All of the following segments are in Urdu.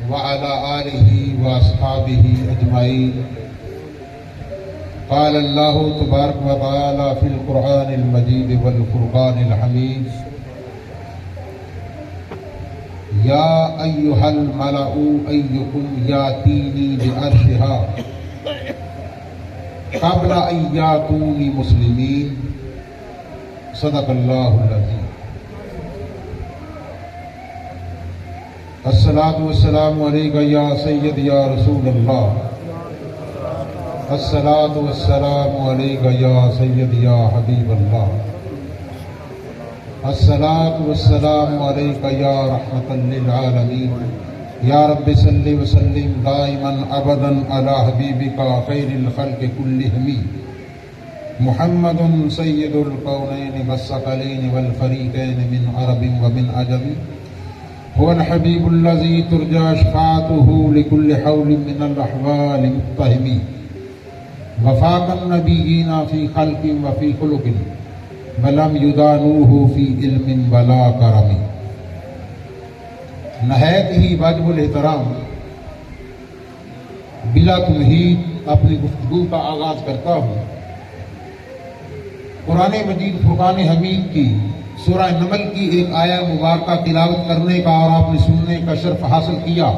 وعلى آله وأصحابه أجمعين. قال الله تبارك وتعالى في القرآن المجيد والفرقان الحميد: يا أيها الملأ أيكم يأتيني بعرشها قبل أن يأتوني مسلمين. صدق الله العظيم. الصلاة والسلام عليك يا سيد يا رسول الله. الصلاة والسلام عليك يا سيد يا حبيب الله. الصلاة والسلام عليك يا رحمة للعالمين. يا رب صل وسلم دائما أبدا على حبيبك خير الخلق كلهم محمد سيد الكونين والثقلين والفريقين من عرب ومن عجم. هو الحبيب الذي ترجى شفاعته لكل حول من الأحوال متهم. وفاق النبيين في خلق وفي خلق ولم يدانوه في علم ولا کرم. نہایت ہی واجب الاحترام بلا تمہید اپنی گفتگو کا آغاز کرتا ہوں. قرآن مجید فرقان حمید کی سورہ نمل کی ایک آیہ مبارکہ تلاوت کرنے کا اور آپ نے سننے کا شرف حاصل کیا.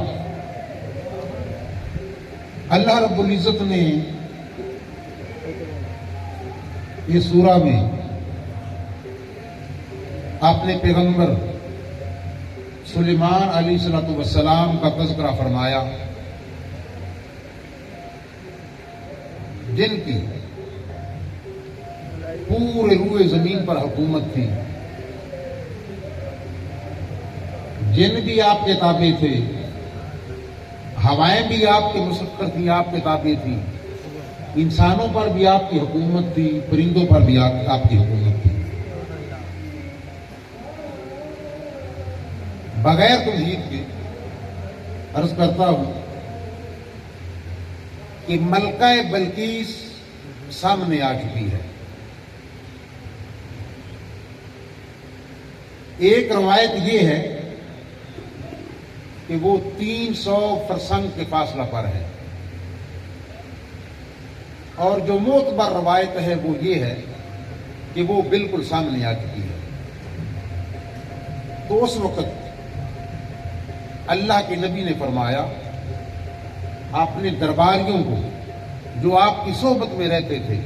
اللہ رب العزت نے یہ سورہ میں اپنے پیغمبر سلیمان علیہ السلام کا تذکرہ فرمایا، جن کی پورے روئے زمین پر حکومت تھی، جن بھی آپ کے تابع تھے، ہوائیں بھی آپ کے مسخر تھی، آپ کے تابع تھی، انسانوں پر بھی آپ کی حکومت تھی، پرندوں پر بھی آپ کی حکومت تھی. بغیر تمہید کے عرض کرتا ہوں کہ ملکہ بلقیس سامنے آ چکی ہے. ایک روایت یہ ہے کہ وہ 300 فرسنگ کے فاصلہ پر ہے، اور جو معتبر روایت ہے وہ یہ ہے کہ وہ بالکل سامنے آ چکی ہے. تو اس وقت اللہ کے نبی نے فرمایا، اپنے درباریوں کو جو آپ کی صحبت میں رہتے تھے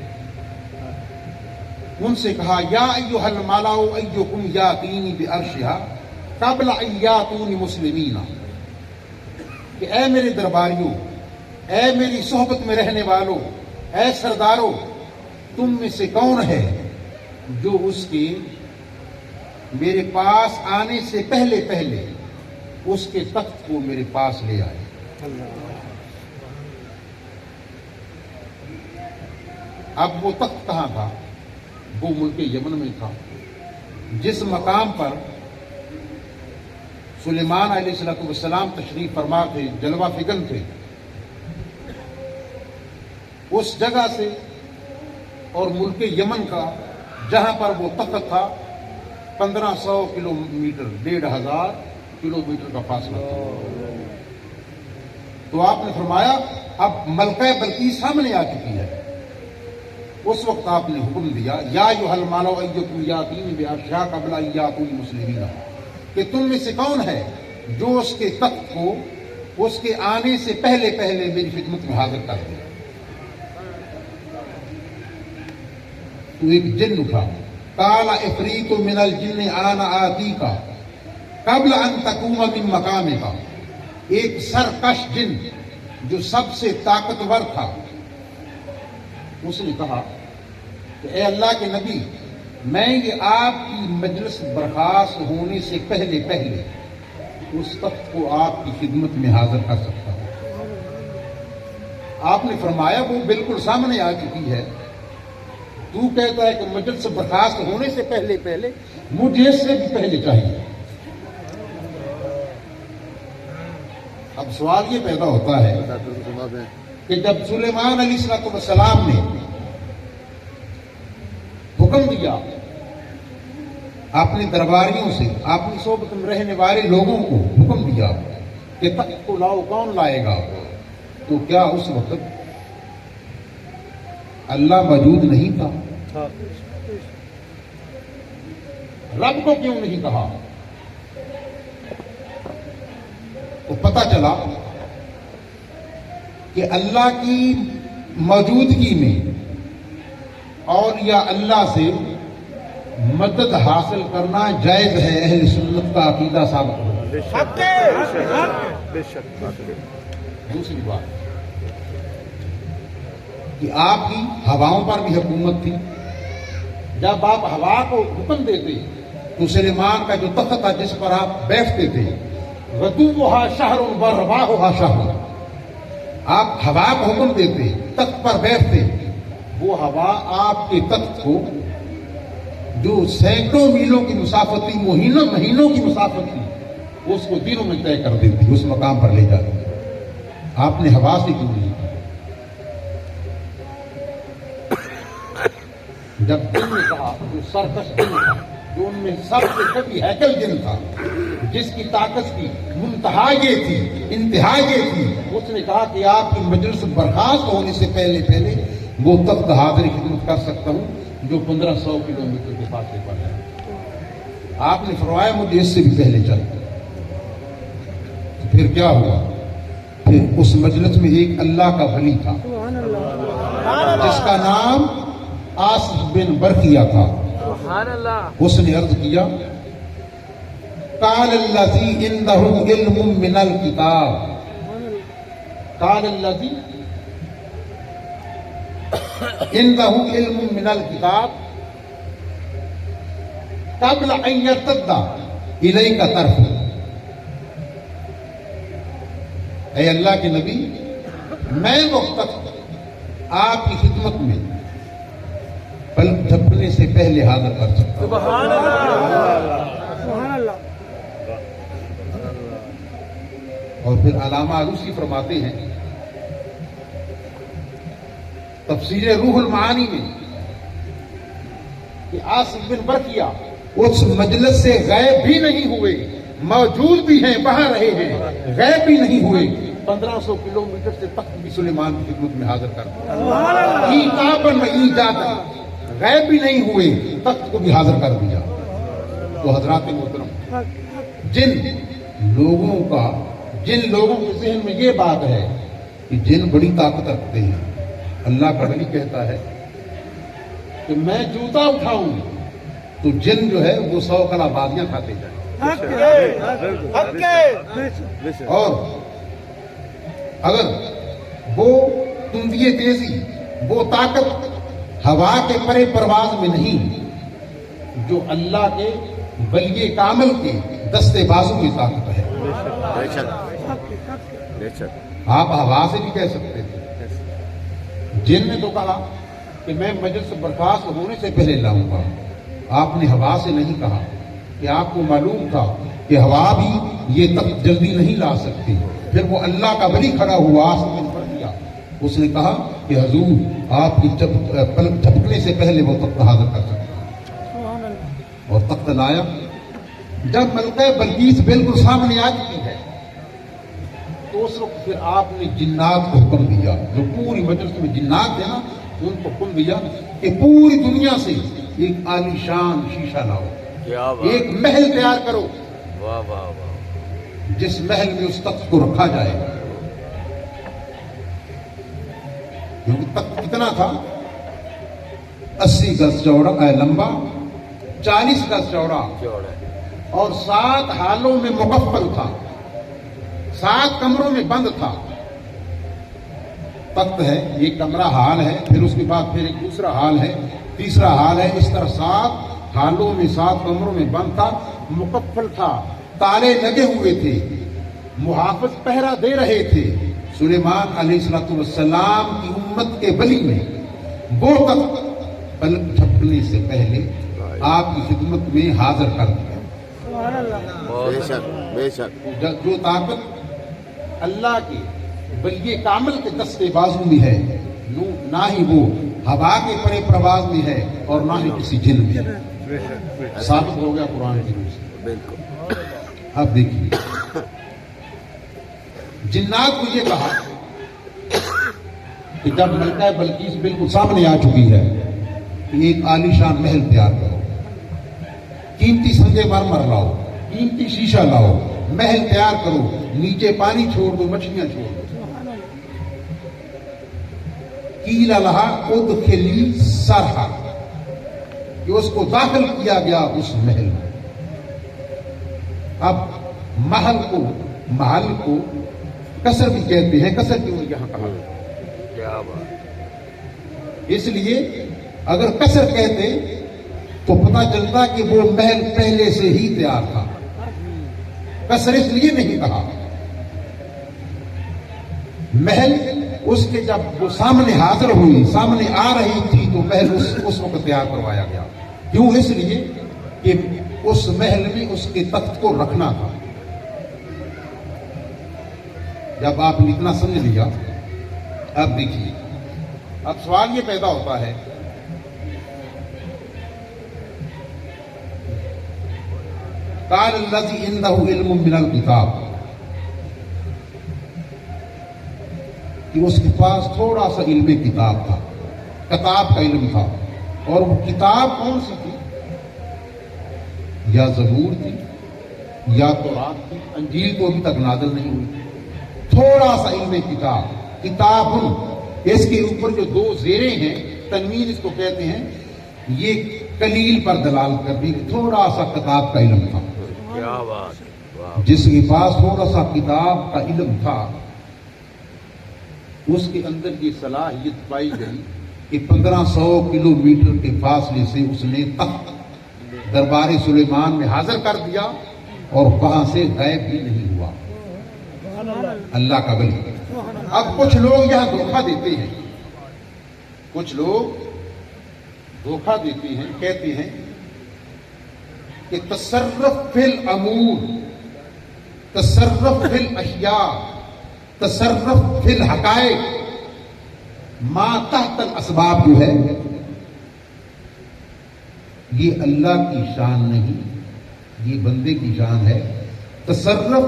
ان سے کہا، یا ایھا الملأ ایکم یاتینی بعرشھا قبل ان یاتونی مسلمین، کہ اے میرے درباریوں، اے میری صحبت میں رہنے والوں، اے سرداروں، تم میں سے کون ہے جو اس کے میرے پاس آنے سے پہلے پہلے اس کے تخت کو میرے پاس لے آئے. اب وہ تخت کہاں تھا؟ وہ ملک یمن میں تھا، جس مقام پر سلیمان علیہ السلام تشریف فرما تھے، جلوہ فکن تھے. اس جگہ سے اور ملک یمن کا جہاں پر وہ تخت تھا 1500 کلومیٹر، 1500 کلومیٹر کا فاصلہ تھا. تو آپ نے فرمایا اب ملکہ بلقیس سامنے آ چکی ہے. اس وقت آپ نے حکم دیا، یا ایھا الملأ ایکم یاتینی بعرشھا قبل ان یاتونی مسلمین، کہ تم میں سے کون ہے جو اس کے تخت کو اس کے آنے سے پہلے پہلے میری خدمت میں حاضر کر دے. تو ایک جن اٹھا، قال عفریت من الجن انا آتیک قبل ان تقوم من مقامک. ایک سرکش جن جو سب سے طاقتور تھا، اس نے کہا کہ اے اللہ کے نبی، میں یہ آپ کی مجلس برخاست ہونے سے پہلے پہلے اس تخت کو آپ کی خدمت میں حاضر کر سکتا ہوں. آپ نے فرمایا وہ بالکل سامنے آ چکی ہے. تو کہتا ہے کہ مجلس برخاست ہونے سے پہلے پہلے، مجھے اس سے بھی پہلے چاہیے. اب سوال یہ پیدا ہوتا ہے کہ جب سلیمان علیہ السلام نے حکم دیا اپنے درباریوں سے، اپنی صحبت میں رہنے والے لوگوں کو حکم دیا کہ تخت کو لاؤ، کون لائے گا؟ تو کیا اس وقت اللہ موجود نہیں تھا؟ رب کو کیوں نہیں کہا؟ تو پتہ چلا کہ اللہ کی موجودگی میں اور یا اللہ سے مدد حاصل کرنا جائز ہے، اہل سنت کا عقیدہ ثابت ہو۔ دوسری بات کہ آپ کی ہواؤں پر بھی حکومت تھی۔ جب آپ ہوا کو حکم دیتے تو سلیمان کا جو تخت تھا جس پر آپ بیٹھتے تھے، غدوہا شہر ورواہا شہر، آپ ہوا کو حکم دیتے، تخت پر بیٹھتے، وہ ہوا آپ کے تخت کو جو سینکڑوں میلوں کی مسافت تھی، مہینوں کی مسافت تھی، اس کو دنوں میں طے کر دیتی، اس مقام پر لے جاتی۔ آپ نے ہوا سے کیوں نہیں؟ جب جن نے کہا، جو سرکش جن تھا، جو ان میں سب سے کبھی ہیکل جن تھا، جس کی طاقت کی منتہا یہ تھی، انتہا یہ تھی، اس نے کہا کہ آپ کی مجلس برخاست ہونے سے پہلے وہ تخت حاضر خدمت کر سکتا ہوں جو 1500 کلومیٹر کے فاصلے پر ہے۔ آپ نے فرمایا مجھے اس سے بھی پہلے چل۔ پھر کیا ہوا؟ پھر اس مجلس میں ایک اللہ کا ولی تھا جس کا نام آصف بن برقیہ تھا۔ اس نے عرض کیا، قال الذی عندہ علم من الکتاب، قال الذی عندہ علم من الکتاب قبل ان یرتد الیک طرفہ۔ اے اللہ کے نبی، میں وقت آپ کی خدمت میں پلک جھپکنے سے پہلے حاضر کر سکتا ہوں۔ سبحان اللہ، سبحان اللہ۔ اور پھر علامہ علوسی فرماتے ہیں تفسیر روح المعانی میں کہ آصف بن برقیہ اس مجلس سے غائب بھی نہیں ہوئے، موجود بھی ہیں، وہاں رہے ہیں، غائب بھی نہیں ہوئے، 1500 کلومیٹر سے تخت بھی سلیمان کی خدمت میں حاضر کر دیا۔ ایقاباً و ایجاداً، غائب بھی نہیں ہوئے، تخت کو بھی حاضر کر دیا۔ تو حضرات محترم، جن لوگوں کے ذہن میں یہ بات ہے کہ جن بڑی طاقت رکھتے ہیں، اللہ کا ولی کہتا ہے کہ میں جوتا اٹھاؤں تو جن جو ہے وہ 100 کلا بادیاں کھاتے جائیں، اور اگر وہ تندی تیزی، وہ طاقت ہوا کے پرے پرواز میں نہیں، جو اللہ کے ولی کامل کے دستے بازو میں طاقت ہے۔ آپ ہوا سے بھی کہہ سکتے تھے۔ جن نے تو کہا کہ میں مجلس برخاست ہونے سے پہلے لاؤں گا، آپ نے ہوا سے نہیں کہا کہ آپ کو معلوم تھا کہ ہوا بھی یہ تخت جلدی نہیں لا سکتی۔ پھر وہ اللہ کا ولی کھڑا ہوا، آسمان پر کیا، اس نے کہا کہ حضور آپ کی پلک جھپکنے سے پہلے وہ تخت حاضر کر سکتا ہے، اور تخت لایا۔ جب ملکہ بلقیس بالکل سامنے آ چکی ہے تو اس وقت پھر آپ نے جنات کو حکم دیا، جو پوری مجلس میں جنات تھے نا، ان کو حکم دیا کہ پوری دنیا سے ایک عالی شان شیشہ لاؤ، ایک محل تیار کرو، جس محل میں اس تخت کو رکھا جائے گا۔ کیونکہ تخت کتنا تھا؟ 80 گز چوڑا لمبا، 40 گز چوڑا، اور 7 حالوں میں مقفل تھا، 7 کمروں میں بند تھا۔ تخت ہے، ایک کمرہ حال ہے، پھر اس کے بعد پھر ایک دوسرا حال ہے، تیسرا حال ہے، اس طرح 7 حالوں میں 7 کمروں میں بند تھا، مقفل تھا، تالے لگے ہوئے تھے، محافظ پہرا دے رہے تھے۔ سلیمان علیہ السلام کی امت کے ولی میں وہ تخت پلک جھپکنے سے پہلے آپ کی خدمت میں حاضر کر دیا۔ بے شک جو طاقت اللہ کے ولی کامل کے دستے بازو میں ہے، نہ ہی وہ ہوا کے پرے پرواز میں ہے اور نہ ہی کسی جن میں ہے۔ ثابت ہو گیا قرآن کی روح سے۔ بالکل۔ اب دیکھیے جنات کو یہ کہا کہ جب ملکہ بلقیس بالکل سامنے آ چکی ہے کہ ایک عالیشان محل تیار کرو، قیمتی سنگ مرمر لاؤ، قیمتی شیشہ لاؤ، محل تیار کرو، نیچے پانی چھوڑ دو، مچھلیاں چھوڑ دو۔ قیل لہا ادخلی سرحا، کہ اس کو داخل کیا گیا اس محل میں۔ اب محل کو قصر بھی کہتے ہیں، قصر کیوں یہاں کہا؟ کیا بات! اس لیے اگر قصر کہتے تو پتہ چلتا کہ وہ محل پہلے سے ہی تیار تھا، قصر اس لیے نہیں کہا۔ محل اس کے جب وہ سامنے حاضر ہوئی، سامنے آ رہی تھی تو محل اس وقت تیار کروایا گیا۔ کیوں؟ اس لیے کہ اس محل میں اس کے تخت کو رکھنا تھا۔ جب آپ نے اتنا سمجھ لیا، اب دیکھیے، اب سوال یہ پیدا ہوتا ہے قال الذی عنده علم من الکتاب، کہ اس کے پاس تھوڑا سا علم کتاب تھا، کتاب کا علم تھا، اور وہ کتاب کون سی تھی؟ یا زبور تھی یا تورات تھی، انجیل تو ابھی تک نازل نہیں ہوئی۔ تھوڑا سا علم کتاب اس کے اوپر جو دو زیریں ہیں، تنوین اس کو کہتے ہیں، یہ قلیل پر دلال کر دی، تھوڑا سا کتاب کا علم تھا۔ کیا بات! جس کے پاس تھوڑا سا کتاب کا علم تھا، اس کے اندر یہ صلاحیت پائی گئی کہ 1500 کلومیٹر کے فاصلے سے اس نے تخت دربار سلیمان میں حاضر کر دیا اور وہاں سے غائب بھی نہیں ہوا۔ اللہ کا ولی۔ اب کچھ لوگ یہاں دھوکہ دیتے ہیں، کچھ لوگ دھوکہ دیتے ہیں، کہتے ہیں کہ تصرف فی الامور، تصرف فی الاشیاء، تصرف فی الحقائق ما تحت الاسباب جو ہے، یہ اللہ کی شان نہیں، یہ بندے کی شان ہے۔ تصرف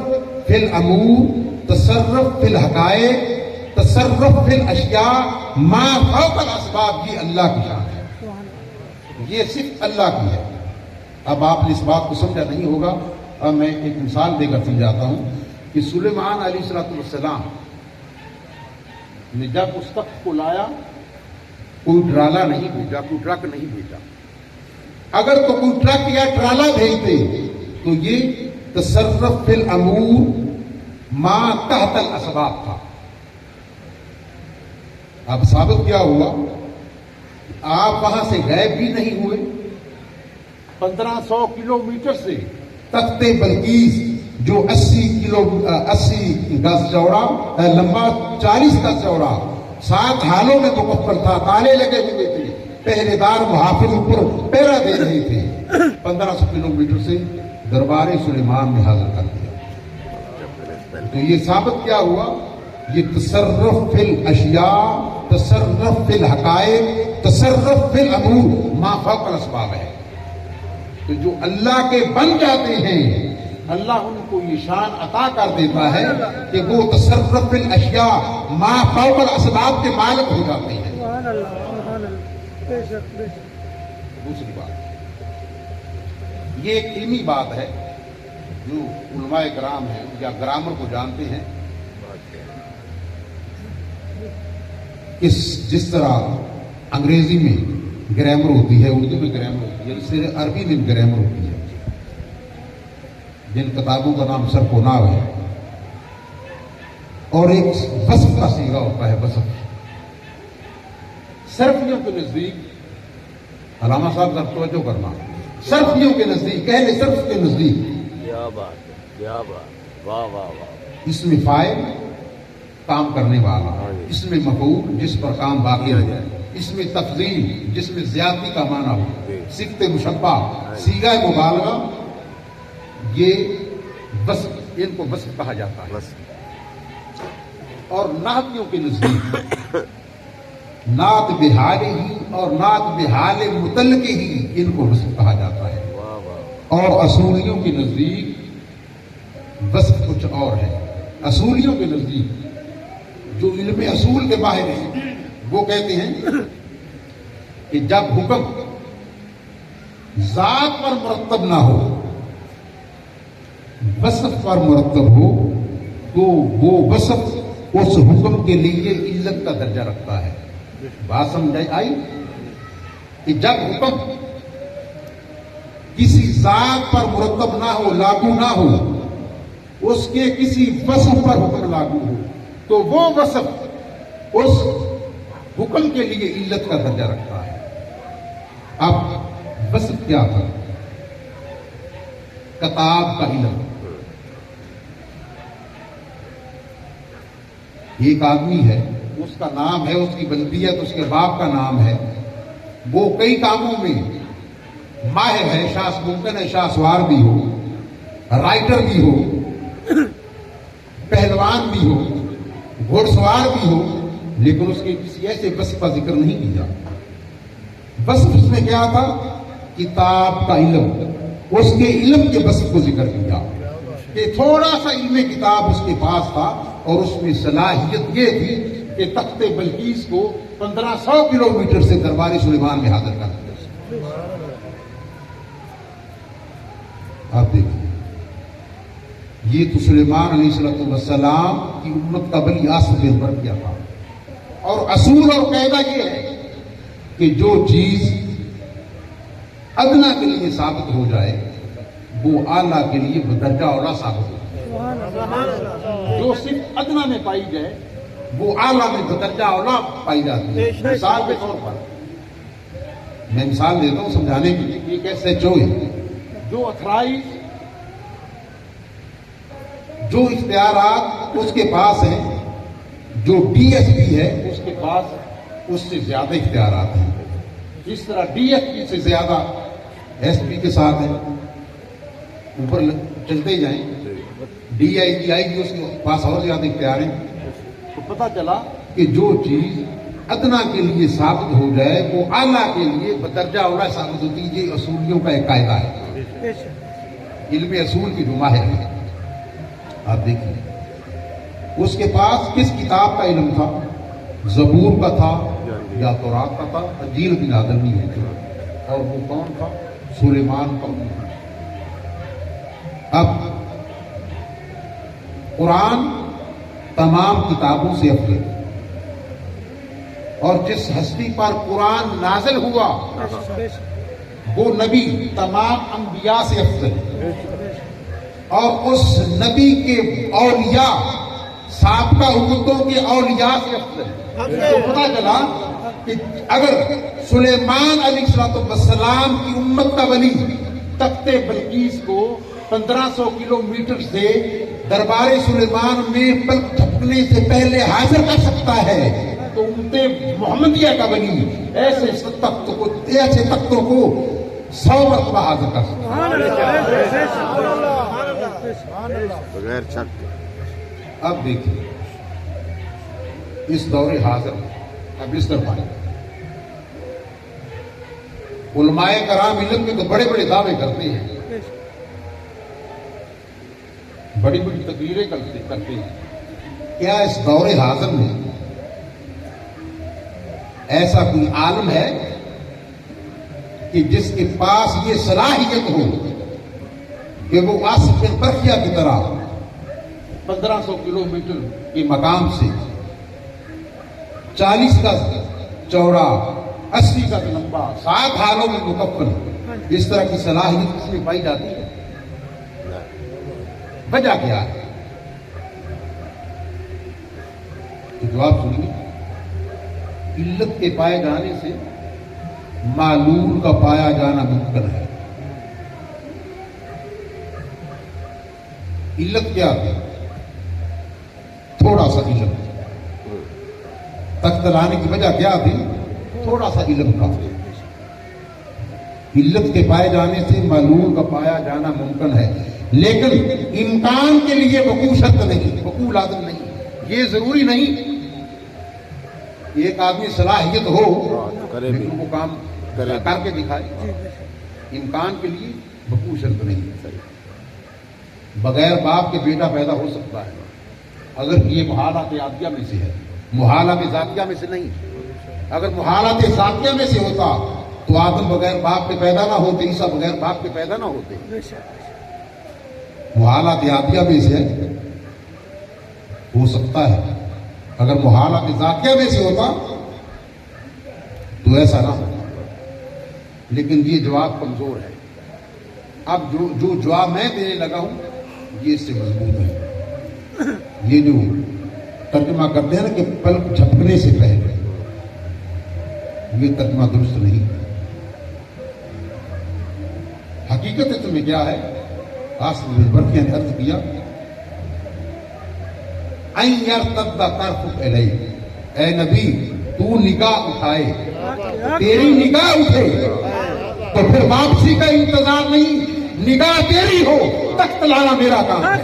فی الامور، تصرف فی الحقائق، تصرف فی الاشیاء ما فوق الاسباب، یہ اللہ کی شان ہے، یہ صرف اللہ کی ہے۔ اب آپ نے اس بات کو سمجھا نہیں ہوگا، اب میں ایک مثال دے کر سمجھاتا ہوں کہ سلیمان علیہ السلام نے جب اس تخت کو لایا، کوئی ڈرالا نہیں بھیجا، کوئی ٹرک نہیں بھیجا۔ اگر تو کوئی ٹرک یا ٹرالا بھیجتے تو یہ تصرف فی الامور ما تحت الاسباب تھا۔ اب ثابت کیا ہوا؟ آپ وہاں سے غائب بھی نہیں ہوئے، 1500 کلومیٹر سے تخت بلقیس جو 80 گز چوڑا، لمبا 40 گز چوڑا، 7 حالوں میں مکفل تھا، تالے لگے ہوئے تھے، پہرے دار محافظ اوپر پہرا دے رہے تھے، 1500 کلومیٹر سے دربار سلیمان میں حاضر کر دیا۔ تو یہ ثابت کیا ہوا؟ یہ تصرف فی الاشیاء، تصرف فی الحقائق، تصرف فی الامور ما فوق الاسباب ہے۔ تو جو اللہ کے بن جاتے ہیں، اللہ ان کو یہ شان عطا کر دیتا ہے کہ وہ تصرف فی الاشیاء ما فوق الاسباب کے مالک ہو جاتے ہیں۔ سبحان اللہ، سبحان اللہ۔ بے شک، بے شک۔ دوسری بات، یہ ایک علمی بات ہے جو علماء کرام ہیں یا گرامر کو جانتے ہیں، جس طرح انگریزی میں گرامر ہوتی ہے، اردو میں گرامر ہوتی ہے، اس طرح عربی میں گرامر ہوتی ہے، جن کتابوں کا نام صرف و نحو ہے، اور ایک وصف کا صیغہ ہوتا ہے، وصف۔ صرفیوں کے نزدیک، علامہ صاحب ذرا توجہ کرنا، صرفیوں کے نزدیک، اہل صرف کے نزدیک، کیا بات ہے، کیا بات، واہ واہ واہ، اس میں فاعل کام کرنے والا، اس میں مفعول جس پر کام باقی رہ جائے، اس میں تفضیل جس میں زیادتی کا معنی ہو، صفت مشبہ، صیغہ مبالغہ، یہ وصف، ان کو وصف کہا جاتا ہے۔ اور نحویوں کے نزدیک نعت بحال ہی اور نعت بحال متعلق ہی ان کو وصف کہا جاتا ہے، اور اصولیوں کے نزدیک وصف کچھ اور ہے۔ اصولیوں کے نزدیک جو علم اصول کے ماہر ہیں وہ کہتے ہیں کہ جب حکم ذات پر مرتب نہ ہو، وصف پر مرتب ہو، تو وہ وصف اس حکم کے لیے علت کا درجہ رکھتا ہے۔ بات سمجھ آئی کہ جب حکم کسی ذات پر مرتب نہ ہو، لاگو نہ ہو، اس کے کسی وصف پر حکم لاگو ہو، تو وہ وصف اس حکم کے لیے علت کا درجہ رکھتا ہے۔ اب وصف کیا تھا؟ کتاب کا علم۔ ایک آدمی ہے، اس کا نام ہے، اس کی بلدیت اس کے باپ کا نام ہے، وہ کئی کاموں میں ماہر ہے، ممکن ہے شاہ سوار بھی ہو، رائٹر بھی ہو، پہلوان بھی ہو، گھوڑ سوار بھی ہو، لیکن اس کے کسی ایسے وصف کا ذکر نہیں کیا۔ وصف اس میں کیا تھا؟ کتاب کا علم۔ اس کے علم کے وصف کو ذکر کیا کہ تھوڑا سا علم کتاب اس کے پاس تھا، اور اس میں صلاحیت یہ تھی کہ تخت بلقیس کو 1500 کلومیٹر سے دربار سلیمان میں حاضر کر دیا۔ آپ دیکھیں، یہ تو سلیمان علیہ السلام کی امت کا بلی آسم میں بڑھ گیا تھا۔ اور اصول اور قاعدہ یہ ہے کہ جو چیز ادنا کے لیے ثابت ہو جائے وہ اعلیٰ کے لیے بدرجہ اولا ثابت ہو جائے۔ جو صرف ادنا میں پائی جائے وہ اعلیٰ میں بدرجہ اولا پائی جاتی ہے۔ مثال کے طور پر میں مثال دیتا ہوں سمجھانے کے لیے کہ ایک ایسے جو اتھرائز جو اختیارات اس کے پاس ہیں، جو ڈی ایس پی ہے اس کے پاس اس سے زیادہ اختیارات ہیں۔ جس طرح ڈی ایس پی سے زیادہ ایس پی کے ساتھ ہیں، اوپر چلتے جائیں، ڈی آئی جی آئی جی اس کے پاس اور زیادہ اختیار ہیں۔ تو پتہ چلا کہ جو چیز ادنا کے لیے ثابت ہو جائے وہ اعلیٰ کے لیے بدرجہ اولا ثابت ہوتی ہے۔ یہ اصولیوں کا ایک قاعدہ ہے، علم اصول کی جو ماہر ہے۔ آپ دیکھیے اس کے پاس کس کتاب کا علم تھا؟ زبور کا تھا یا تورات کا تھا؟ انجیل بھی نازل نہیں ہوئی تھی۔ اور وہ کون تھا؟ سلیمان کا۔ اب قرآن تمام کتابوں سے افضل، اور جس ہستی پر قرآن نازل ہوا وہ نبی تمام انبیاء سے افضل، اور اس نبی کے اولیاء سابقہ امتوں کے اولیاء سے افضل۔ تو پتہ چلا کہ اگر سلیمان علیہ السلام کی امت کا ولی تخت بلقیس کو 1500 کلومیٹر سے دربار سلیمان میں پلک جھپکنے سے پہلے حاضر کر سکتا ہے، تو امت محمدیہ کا ولی ایسے تختوں کو 100 مرتبہ حاضر کر سکتا ہے بغیر شک۔ اب دیکھیے اس دور حاضر اب اس طرح علماء کرام علم کے تو بڑے بڑے دعوے کرتے ہیں، بڑی بڑی تقریریں کرتے ہیں۔ کیا اس دور حاضر میں ایسا کوئی عالم ہے کہ جس کے پاس یہ صلاحیت ہو کہ وہ آصف بن برقیہ کی طرح 1500 کلومیٹر کے مقام سے 40 گز چوڑا 80 گز لمبا 7 حالوں میں مکفن، اس طرح کی صلاحیت کس میں پائی جاتی ہے؟ وجہ کیا ہے؟ جواب سنیے، علت کے پائے جانے سے معلول کا پایا جانا ممکن ہے۔ علت کیا تھی؟ تھوڑا سا علم۔ تخت لانے کی وجہ کیا تھی؟ تھوڑا سا علم کا۔ علت کے پائے جانے سے معلول کا پایا جانا ممکن ہے، لیکن امکان کے لیے وقوع شرط نہیں، وقوع لازم نہیں۔ یہ ضروری نہیں ایک آدمی صلاحیت ہو لیکن وہ کام کر کے دکھائے۔ امکان کے لیے وقوع شرط نہیں۔ بغیر باپ کے بیٹا پیدا ہو سکتا ہے، اگر یہ محالات عادیہ میں سے ہے، محالات ذاتیہ میں سے نہیں۔ اگر محالات ذاتیہ میں سے ہوتا تو آدم بغیر باپ کے پیدا نہ ہوتے، عیسیٰ بغیر باپ کے پیدا نہ ہوتے۔ محالات عادیہ میں سے ہو سکتا ہے، اگر محالات ذاتیہ میں سے ہوتا تو ایسا نہ ہوتا۔ لیکن یہ جواب کمزور ہے۔ اب جو جواب میں دینے لگا ہوں یہ اس سے مضبوط ہے۔ یہ جو ترجمہ کرتے ہیں نا کہ پلک جھپکنے سے پہلے، یہ ترجمہ درست نہیں۔ حقیقت اس میں کیا ہے؟ برقیہ نے عرض کیا این یرتد طرفک الیک، اے نبی تو نگاہ اٹھائے، تیری نگاہ اٹھے تو پھر واپسی کا انتظار نہیں، نگاہ تیری ہو، تخت لانا میرا کام ہے۔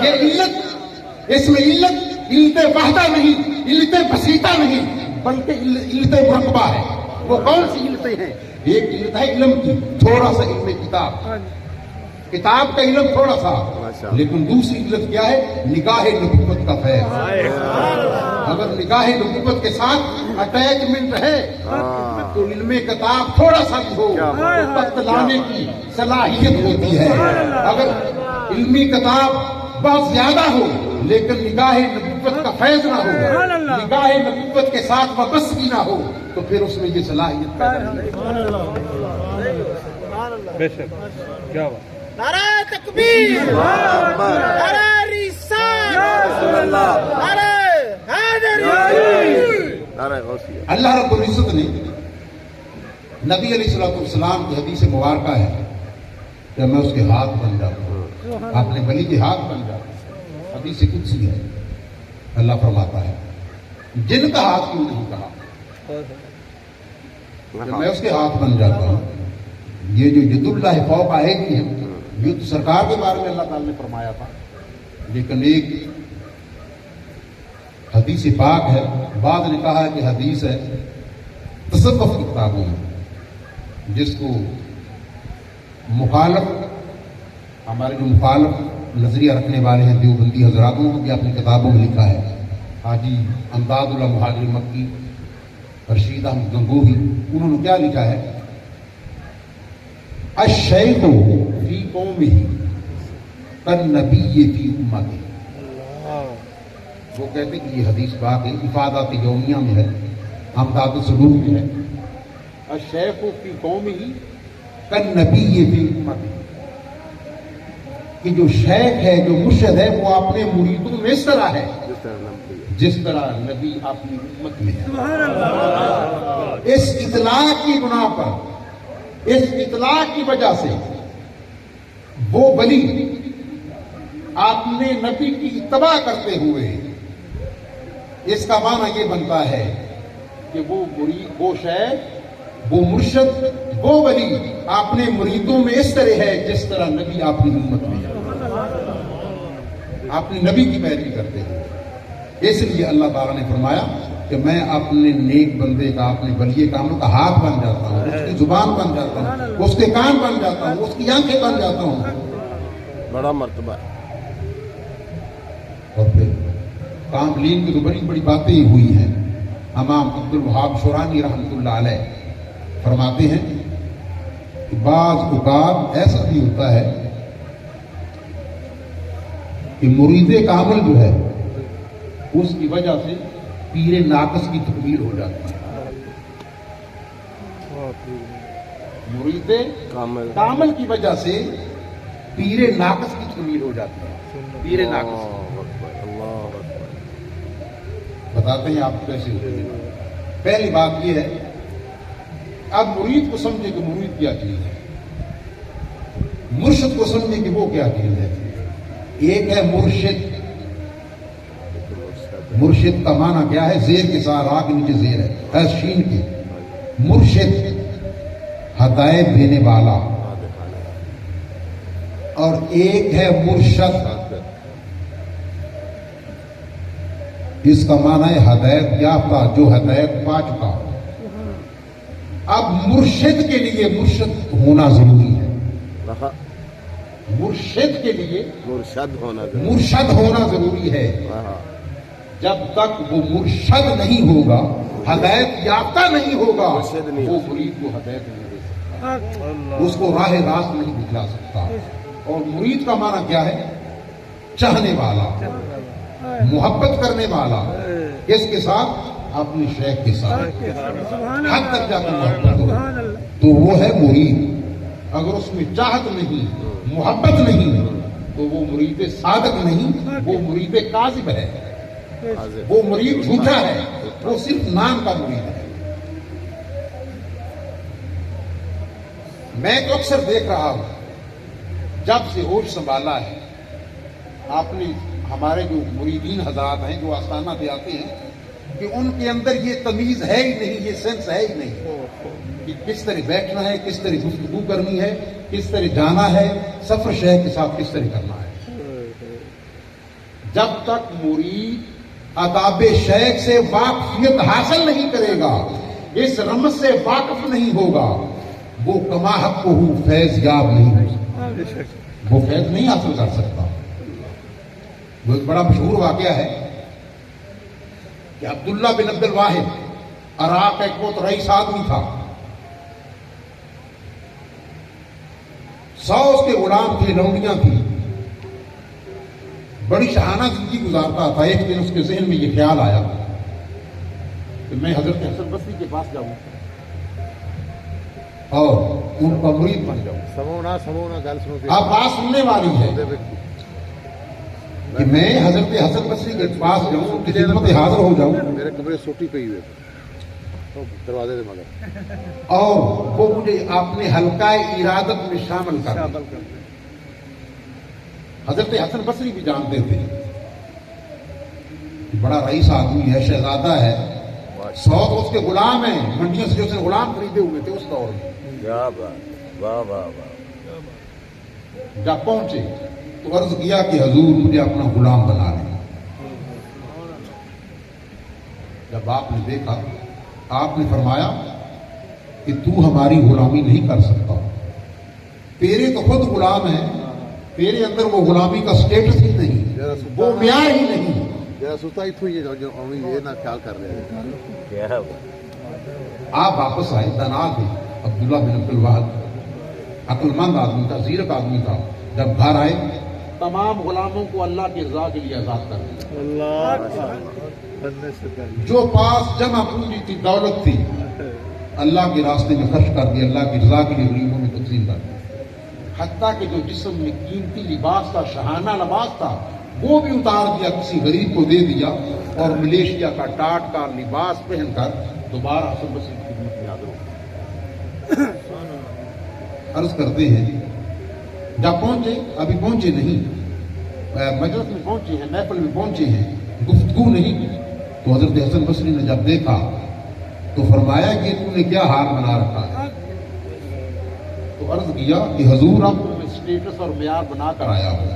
یہ علت، اس میں علت وحدہ نہیں، علت بسیطہ نہیں، بلکہ علت مرکبہ ہے۔ وہ کون سی علتیں ہیں؟ ایک علت ہے علم کی، تھوڑا سا علم کتاب، کتاب کا علم تھوڑا سا، لیکن دوسری علت کیا ہے؟ نگاہ نبوت کا فیض۔ اگر نگاہ نبوت کے ساتھ اٹیچمنٹ ہے تو علم کتاب تھوڑا سا بھی ہو تو تخت لانے کی صلاحیت ہوتی ہے۔ اگر علمی کتاب بہت زیادہ ہو لیکن نگاہ نبوت کا فیض نہ ہو، نگاہ نبوت کے ساتھ وابستگی نہ ہو تو پھر اس میں یہ صلاحیت پیدا نہیں۔ بے شک، کیا بات۔ نعرہ تکبیر، نعرہ رسالت، نعرہ حیدری، نعرہ غوثیہ۔ اللہ رب العزت نے نبی علیہ الصلوۃ والسلام کی حدیث مبارکہ ہے کہ میں اس کے ہاتھ بن جاتا ہوں، اپنے ولی کے ہاتھ بن جاتا ہوں۔ حدیث قدسی ہے، اللہ فرماتا ہے جن کا ہاتھ کیوں نہیں کہا کہ میں اس کے ہاتھ بن جاتا ہوں۔ یہ جو ید اللہ فوق ایدی ہے، یہ تو سرکار کے بارے میں اللہ تعالی نے فرمایا تھا، لیکن ایک حدیث پاک ہے، بعد نے کہا کہ حدیث ہے تصوف کی کتابوں میں، جس کو مخالف، ہمارے جو مخالف نظریہ رکھنے والے ہیں دیوبندی حضراتوں کو بھی اپنی کتابوں میں لکھا ہے۔ حاجی امداد اللہ مہاجر مکی، رشید احمد گنگوہی، انہوں نے کیا لکھا ہے؟ الشیخ فی قومہ کالنبی فی امتہ۔ وہ کہتے ہیں کہ یہ حدیث پاک ہے، افادات یومیہ میں ہے، امداد السلوک میں ہے، الشیخ فی قومہ کالنبی فی امتہ، کہ جو شیخ ہے، جو مرشد ہے، وہ اپنے مریدوں میں اس طرح ہے جس طرح نبی اپنی امت میں ہے۔ اس اطلاق کی بنا پر، اس اطلاق کی وجہ سے وہ ولی اپنے نبی کی اتباع کرتے ہوئے، اس کا معنی یہ بنتا ہے کہ وہ مرید، وہ شیخ، وہ مرشد، وہ ولی اپنے مریدوں میں اس طرح ہے جس طرح نبی اپنی امت میں ہے، اپنے نبی کی پیروی کرتے ہیں۔ اس لیے اللہ تعالیٰ نے فرمایا کہ میں اپنے نیک بندے کا، اپنے ولی کاموں کا ہاتھ بن جاتا ہوں، اس کی زبان بن جاتا ہوں، اس کے کان بن جاتا ہوں، اس کی آنکھیں بن جاتا ہوں۔ بڑا مرتبہ۔ اور پھر کاملین کی تو بڑی بڑی باتیں ہوئی ہیں۔ امام عبد الوہاب شورانی رحمۃ اللہ علیہ فرماتے ہیں کہ بعض اوقات ایسا بھی ہوتا ہے کہ مرید کامل جو ہے اس کی وجہ سے پیر ناقص کی تکمیل ہو جاتی ہے۔ مرید کامل کی وجہ سے پیر ناقص کی تکمیل ہو جاتی ہے۔ پیر ناقص بتاتے ہیں آپ کو کیسے ہوتے ہیں۔ پہلی بات یہ ہے، اب مرید کو سمجھے کہ مرید کیا چیز ہے، مرشد کو سمجھے کہ وہ کیا چیز ہے۔ ایک ہے مرشد، مرشد کا معنی کیا ہے؟ زیر کے ساتھ، راہ کے نیچے زیر ہے، شین کے۔ مرشد ہدایت دینے والا، اور ایک ہے مرشد، اس کا معنی ہے ہدایت یافتہ، جو ہدایت پا چکا ہو۔ اب مرشد کے لیے مرشد ہونا ضروری ہے۔ مرشد کے لیے مرشد ہونا ضروری مرشد ہونا ضروری ہے. ہاں جب تک وہ مرشد نہیں ہوگا، ہدایت یافتہ نہیں ہوگا، مرشد نہیں وہ مرید کو ہدایت نہیں دے سکتا، اس کو راہ راست نہیں دکھلا سکتا. اور مرید کا معنی کیا ہے؟ چاہنے والا، محبت کرنے والا. کس کے ساتھ؟ اپنی شیخ کے ساتھ. حد تک جا کر محبت ہو تو وہ ہے مرید. اگر اس میں چاہت نہیں، محبت نہیں، تو وہ مرید صادق نہیں، وہ مرید کاذب ہے، حاضر. وہ مرید جھوٹا ہے، وہ صرف نام کا مرید ہے. میں تو اکثر دیکھ رہا ہوں، جب سے ہوش سنبھالا ہے، آپ نے ہمارے جو مریدین حضرات ہیں جو آستانہ پہ آتے ہیں، کہ ان کے اندر یہ تمیز ہے ہی نہیں، یہ سینس ہے ہی نہیں کہ کس طرح بیٹھنا ہے، کس طرح گفتگو کرنی ہے، کس طرح جانا ہے، سفر شیخ کے ساتھ کس طرح کرنا ہے. جب تک مرید آداب شیخ سے واقفیت حاصل نہیں کرے گا، اس رمز سے واقف نہیں ہوگا، وہ کما حق کو فیض یاب نہیں ہو سکتا، وہ فیض نہیں حاصل کر سکتا. وہ ایک بڑا مشہور واقعہ ہے کہ عبداللہ بن عبد الواحد عراق کا ایک بہت رئیس آدمی تھا. 100 اس کے غلام تھے، لونڈیاں تھیں، بڑی شاہانہ زندگی گزارتا تھا. ایک دن اس کے ذہن میں یہ خیال آیا کہ میں حضرت حسن بصری کے پاس جاؤں اور ان کا مرید بن جاؤں. سمونا گل سنو آپ بات سننے والی ہے کہ میں حضرت حسن بصری کے پاس جاؤں، ان کی خدمت حاضر ہو جاؤں، میرے کمرے سوٹی پئی ہوئے دروازے دے مگر اور وہ مجھے اپنے حلقہ ارادت میں شامل کر دیں. حضرت حسن بصری بھی جانتے تھے بڑا رئیس آدمی ہے، شہزادہ ہے، 100 تو اس کے غلام ہیں، منڈیوں سے جو اس نے غلام خریدے ہوئے تھے اس دور میں. کیا بات، واہ واہ واہ. جب پہنچے تو عرض کیا کہ حضور مجھے اپنا غلام بنا لیں. جب آپ نے دیکھا، آپ نے فرمایا کہ تو ہماری غلامی نہیں کر سکتا، تیرے تو خود غلام ہیں، تیرے اندر وہ غلامی کا سٹیٹس ہی نہیں، وہ معیار ہی نہیں. جرا سوتا اتوں ہی جو یہ نہ خیال کر رہے ہیں. کیا بات. آپ واپس آئے، دانا تھے عبداللہ بن عبد الواحد، عقل مند آدمی تھا، زیرک آدمی تھا. جب گھر آئے تمام غلاموں کو اللہ کی رضا کے لیے آزاد کر دیا. جو پاس جمع پونجی تھی، دولت تھی، اللہ کے راستے میں خرچ کر دیا، اللہ کی رضا کے لیے غریبوں میں تقسیم کر دیا. حتیٰ کہ جو جسم میں قیمتی لباس تھا، شاہانہ لباس تھا، وہ بھی اتار دیا، کسی غریب کو دے دیا، اور ملیشیا کا ٹاٹ کا لباس پہن کر دوبارہ حسن بصری کی خدمت میں حاضر ہو گیا. عرض کرتے ہیں جب پہنچے، ابھی پہنچے نہیں، مجلس میں پہنچے ہیں، محفل میں پہنچے ہیں، گفتگو نہیں کی. تو حضرت حسن بصری نے جب دیکھا تو فرمایا کہ تو نے کیا حال بنا رکھا ہے. تو عرض کیا کہ حضور اب تو میں سٹیٹس اور معیار بنا کر آیا ہوں،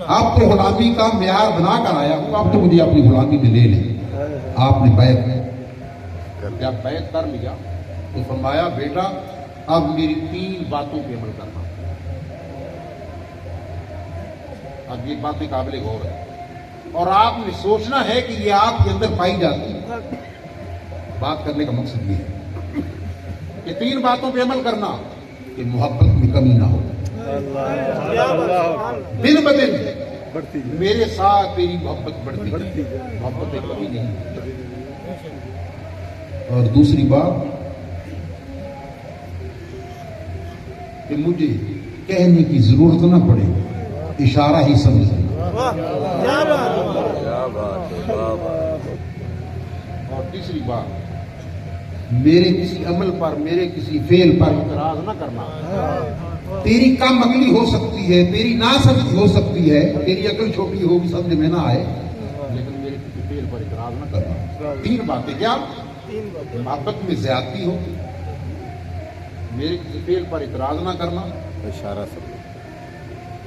اب تو غلامی کا معیار بنا کر آیا ہوں، اب تو مجھے اپنی غلامی میں لے لیں. آپ نے بیعت جب بیعت کر لیا تو فرمایا بیٹا اب میری 3 باتوں پہ عمل کرنا. اب یہ باتیں قابل غور ہے اور آپ نے سوچنا ہے کہ یہ آپ کے اندر پائی جاتی ہے. بات کرنے کا مقصد یہ ہے کہ 3 باتوں پہ عمل کرنا کہ محبت میں کمی نہ ہو. دن بدن میرے ساتھ تیری محبت بڑھتی محبت میں کمی نہیں. اور دوسری بات کہ مجھے کہنے کی ضرورت نہ پڑے، اشارہ ہی سمجھ لینا. کیا بات ہے، واہ واہ. اور تیسری بات میرے کسی عمل پر، میرے کسی فعل پر اعتراض نہ کرنا. تیری کم عقلی ہو سکتی ہے، تیری ناسمجھی ہو سکتی ہے، تیری عقل چھوٹی ہوگی، سمجھ میں نہ آئے، لیکن میرے کسی فعل پر اعتراض نہ کرنا. 3 باتیں کیا؟ محبت میں زیادتی ہو، میرے کسی فعل پر اعتراض نہ کرنا، اشارہ سب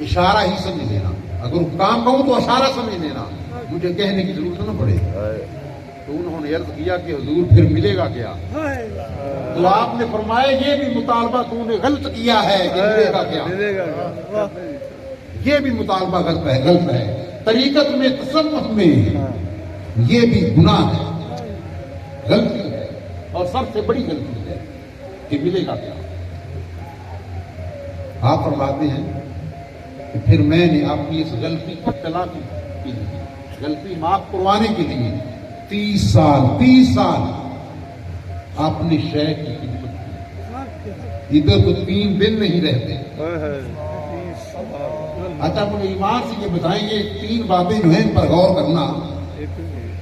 اشارہ ہی سمجھ لینا. اگر کام کہوں تو اشارہ سمجھ لینا، مجھے کہنے کی ضرورت نہ پڑے. تو انہوں نے عرض کیا کہ حضور پھر ملے گا کیا؟ تو آپ نے فرمایا یہ بھی مطالبہ تو نے غلط کیا ہے کہ ملے گا کیا؟ یہ بھی مطالبہ غلط ہے طریقت میں تصوف میں یہ بھی گناہ ہے، غلطی ہے، اور سب سے بڑی غلطی ہے کہ ملے گا کیا؟ آپ فرماتے ہیں کہ پھر میں نے اپنی اس غلطی کی تلافی کی غلطی معاف کروانے کے لیے 30 سال اپنے شیخ کی خدمت کی۔ ادھر تو 3 دن نہیں رہتے۔ اچھا مجھے ایمان سے یہ بتائیں، یہ 3 باتیں جو ہیں ان پر غور کرنا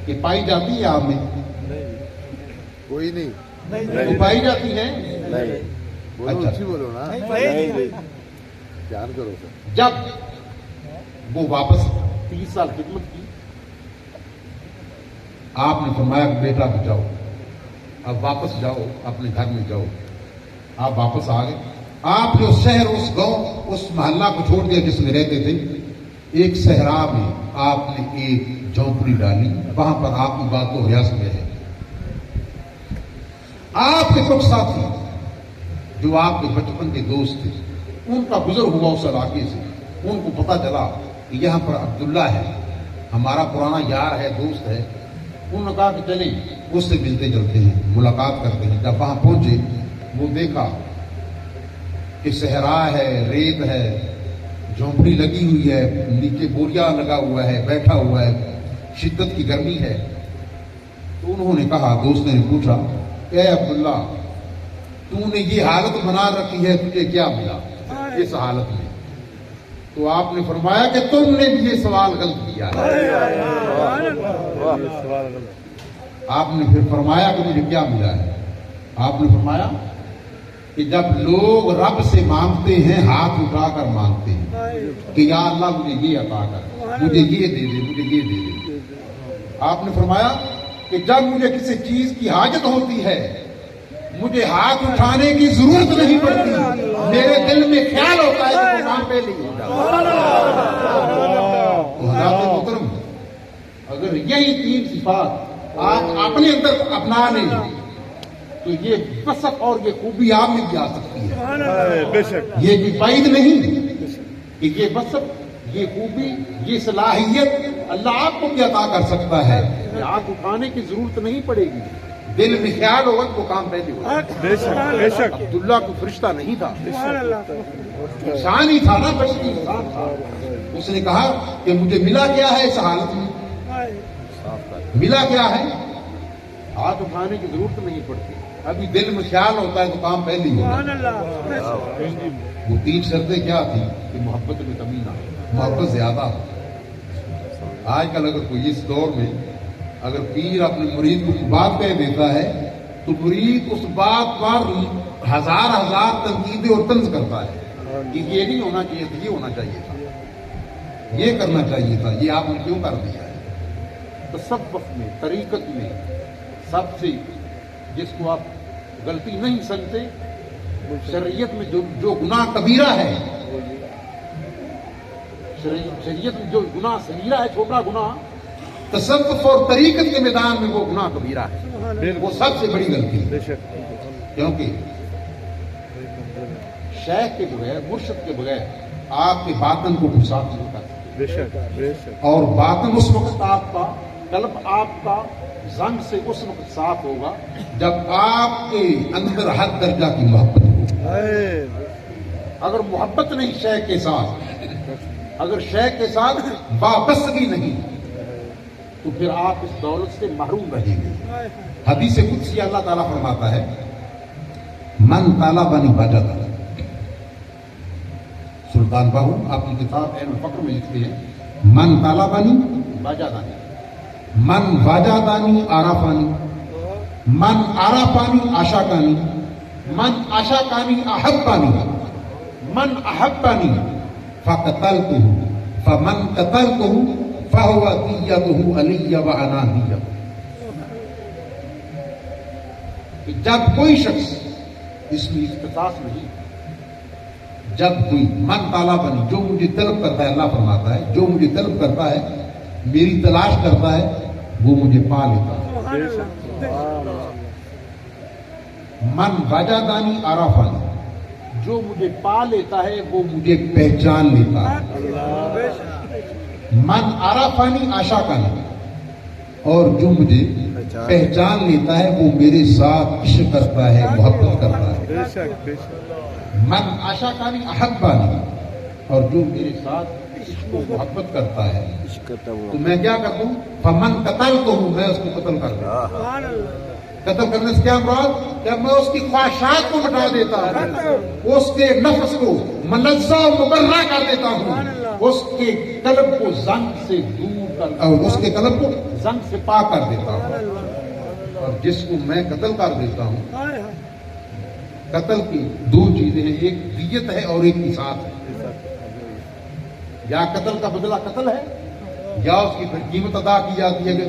کہ پائی جاتی ہے آپ میں؟ کوئی نہیں وہ پائی جاتی ہے؟ بولو، اچھا اچھی بولو نا، دھیان کرو سر۔ جب وہ واپس 30 سال خدمت کی، آپ نے فرمایا کہ بیٹا جاؤ، اب واپس جاؤ، اپنے گھر میں جاؤ۔ آپ واپس آ گئے۔ آپ جو شہر، اس گاؤں، اس محلہ کو چھوڑ دیا جس میں رہتے تھے، ایک صحرا میں آپ نے ایک جھونپڑی ڈالی، وہاں پر آپ کی بات کو ریاض میں ہے۔ آپ کے کچھ ساتھی جو آپ کے بچپن کے دوست تھے، ان کا گزر ہوا اس علاقے سے، ان کو پتا چلا کہ یہاں پر عبداللہ ہے، ہمارا پرانا یار ہے، دوست ہے۔ انہوں نے کہا کہ چلیں اس سے ملتے چلتے ہیں، ملاقات کرتے ہیں۔ جب وہاں پہنچے، وہ دیکھا کہ صحرا ہے، ریت ہے، جھونپڑی لگی ہوئی ہے، نیچے بوریا لگا ہوا ہے، بیٹھا ہوا ہے، شدت کی گرمی ہے۔ تو انہوں نے کہا، دوست نے پوچھا، اے عبداللہ، تو نے یہ حالت بنا رکھی ہے، تجھے کیا ملا اس حالت میں؟ تو آپ نے فرمایا کہ تم نے بھی یہ سوال غلط کیا ہے۔ آپ نے پھر فرمایا کہ مجھے کیا ملا ہے؟ آپ نے فرمایا کہ جب لوگ رب سے مانگتے ہیں، ہاتھ اٹھا کر مانگتے ہیں کہ یا اللہ مجھے یہ عطا کر، مجھے یہ دے دے، مجھے یہ دے دے۔ آپ نے فرمایا کہ جب مجھے کسی چیز کی حاجت ہوتی ہے، مجھے ہاتھ اٹھانے کی ضرورت نہیں پڑتی، میرے دل میں خیال ہوتا ہے کہ وہ کام پہلے ہی ہو جائے۔ حضرات محترم، اگر یہی 3 صفات آپ اپنے اندر اپنا لیں تو یہ وصف اور یہ خوبی آپ میں بھی آ سکتی ہے۔ یہ بھی بعید نہیں کہ یہ وصف، یہ خوبی، یہ صلاحیت اللہ آپ کو بھی عطا کر سکتا ہے۔ ہاتھ اٹھانے کی ضرورت نہیں پڑے گی، دل میں خیال ہوگا تو وہ کام پہلے ہوگا۔ بے شک عبداللہ کو فرشتہ نہیں تھا، انسان ہی تھا نا، بشری انسان تھا۔ اس نے کہا کہ مجھے ملا کیا ہے اس حالت میں؟ ملا کیا ہے؟ ہاتھ اٹھانے کی ضرورت نہیں پڑتی، ابھی دل میں خیال ہوتا ہے تو کام پہلے ہی ہوگا۔ وہ 3 شرطیں کیا تھی کہ محبت میں کمی نہ ہو، محبت زیادہ ہو۔ آج کل اگر کوئی اس دور میں اگر پیر اپنے مرید کو بات کہہ دیتا ہے تو مرید اس بات پر ہزار تنقیدیں اور طنز کرتا ہے کہ یہ نہیں ہونا چاہیے تھا، یہ ہونا چاہیے تھا، یہ کرنا چاہیے تھا، یہ آپ نے کیوں کر دیا ہے؟ تصوف میں، طریقت میں سب سے جس کو آپ غلطی نہیں سمجھتے، شریعت میں جو گناہ کبیرہ ہے، شریعت میں جو گناہ صغیرہ ہے، چھوٹا گناہ، تصوف اور طریقت کے میدان میں وہ گناہ کبیرہ ہے، وہ سب سے بڑی غلطی ہے۔ کیونکہ شیخ کے بغیر، مرشد کے بغیر آپ کے باطن کو صاف نہیں کر سکتے، اور باطن اس وقت آپ کا، قلب آپ کا زنگ سے اس وقت صاف ہوگا جب آپ کے اندر حد درجہ کی محبت ہو۔ اگر محبت نہیں شیخ کے ساتھ، اگر شیخ کے ساتھ وابستگی نہیں، تو پھر آپ اس دولت سے محروم رہیں گے۔ حدیث قدسی اللہ تعالیٰ فرماتا ہے، من طالبنی وجد، سلطان باہو اپنی کتاب علم الفقر میں لکھتے ہیں، من طالبنی وجدنی، من وجدنی عرفانی، من عرفانی عشقانی، من عشقانی احبانی، من احبانی فقتلته، فمن قتلته فهو دیته علی وانا دیہ۔ جب کوئی شخص، اس میں اختصاص نہیں، جب کوئی من طالبنی، جو مجھے طلب کرتا ہے، اللہ فرماتا ہے جو مجھے طلب کرتا ہے، میری تلاش کرتا ہے، وہ مجھے پا لیتا ہے۔ من وجدانی عرفانی، جو مجھے پا لیتا ہے وہ مجھے پہچان لیتا ہے. من عرفانی عاشقانی، اور جو مجھے پہچان لیتا ہے وہ میرے ساتھ عشق کرتا ہے، محبت کرتا ہے. من عاشقانی احبانی، اور جو میرے ساتھ عشق و محبت کرتا ہے تو میں کیا کرتا ہوں؟ فمن قتلتہ، میں اس کو قتل کر دوں. قتل کرنے سے کیا مراد؟ کہ میں اس کی خواہشات کو مٹا دیتا ہوں، اس کے نفس کو منزہ و مبرہ کر دیتا ہوں، اس کے قلب کو زنگ سے دور کر، اور اس کے قلب کو زنگ سے پاک کر دیتا ہوں. اور جس کو میں قتل کر دیتا ہوں، قتل کی دو چیزیں ہیں، ایک دیت ہے اور ایک قصاص ہے. یا قتل کا بدلہ قتل ہے، یا اس کی پھر قیمت ادا کی جاتی ہے کہ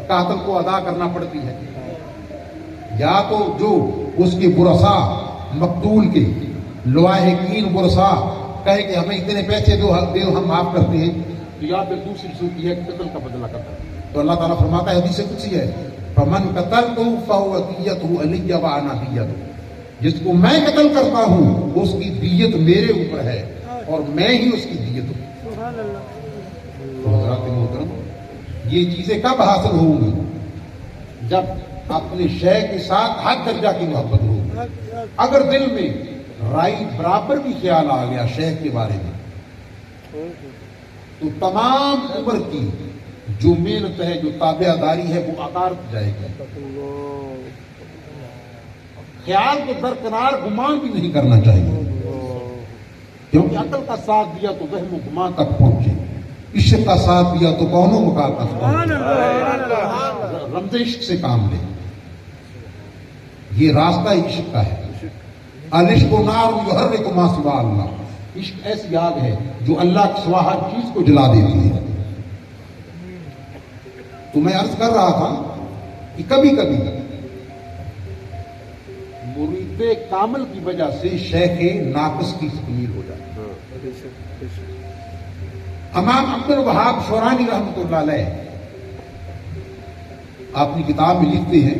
قاتل کو ادا کرنا پڑتی ہے. یا تو جو اس کے برسا مقتول کے لواحقین برسا کہے کہ ہمیں اتنے پیسے دو ہم معاف کرتے ہیں، تو یا پھر دوسری صورت یہ ہے کہ قتل کا بدلہ قتل. تو اللہ تعالیٰ فرماتا ہے حدیث قدسی ہے، فمن قتلتہ فہو دیتہ علی وانا دیتہ، جس کو میں قتل کرتا ہوں اس کی دیت میرے اوپر ہے اور میں ہی اس کی دیت ہوں. حضرات محترم، یہ چیزیں کب حاصل ہوں گی؟ جب اپنے شے کے ساتھ حد درجہ کی محبت ہوگی. اگر دل میں رائی برابر بھی خیال آ گیا شے کے بارے میں تو تمام عمر کی جو محنت ہے، جو تابع داری ہے، وہ عطارت جائے گی. خیال کو درکنار گمان بھی نہیں کرنا چاہیے، کیونکہ عقل کا ساتھ دیا تو وہم و گمان تک پہنچے، عشق کا ساتھ دیا تو کونوں مقام تک پہنچے. رمز عشق سے کام لے، یہ راستہ عشق کا ہے. العشق نار یحرق ما سوى اللہ، عشق ایسی آگ ہے جو اللہ کے سوا ہر چیز کو جلا دیتی ہے. تو میں عرض کر رہا تھا کہ کبھی کبھی مرید کامل کی وجہ سے شیخ ناقص کی تکمیل ہو جاتی ہے. امام عبد الوہاب شورانی رحمۃ اللہ علیہ اپنی کتاب میں لکھتے ہیں،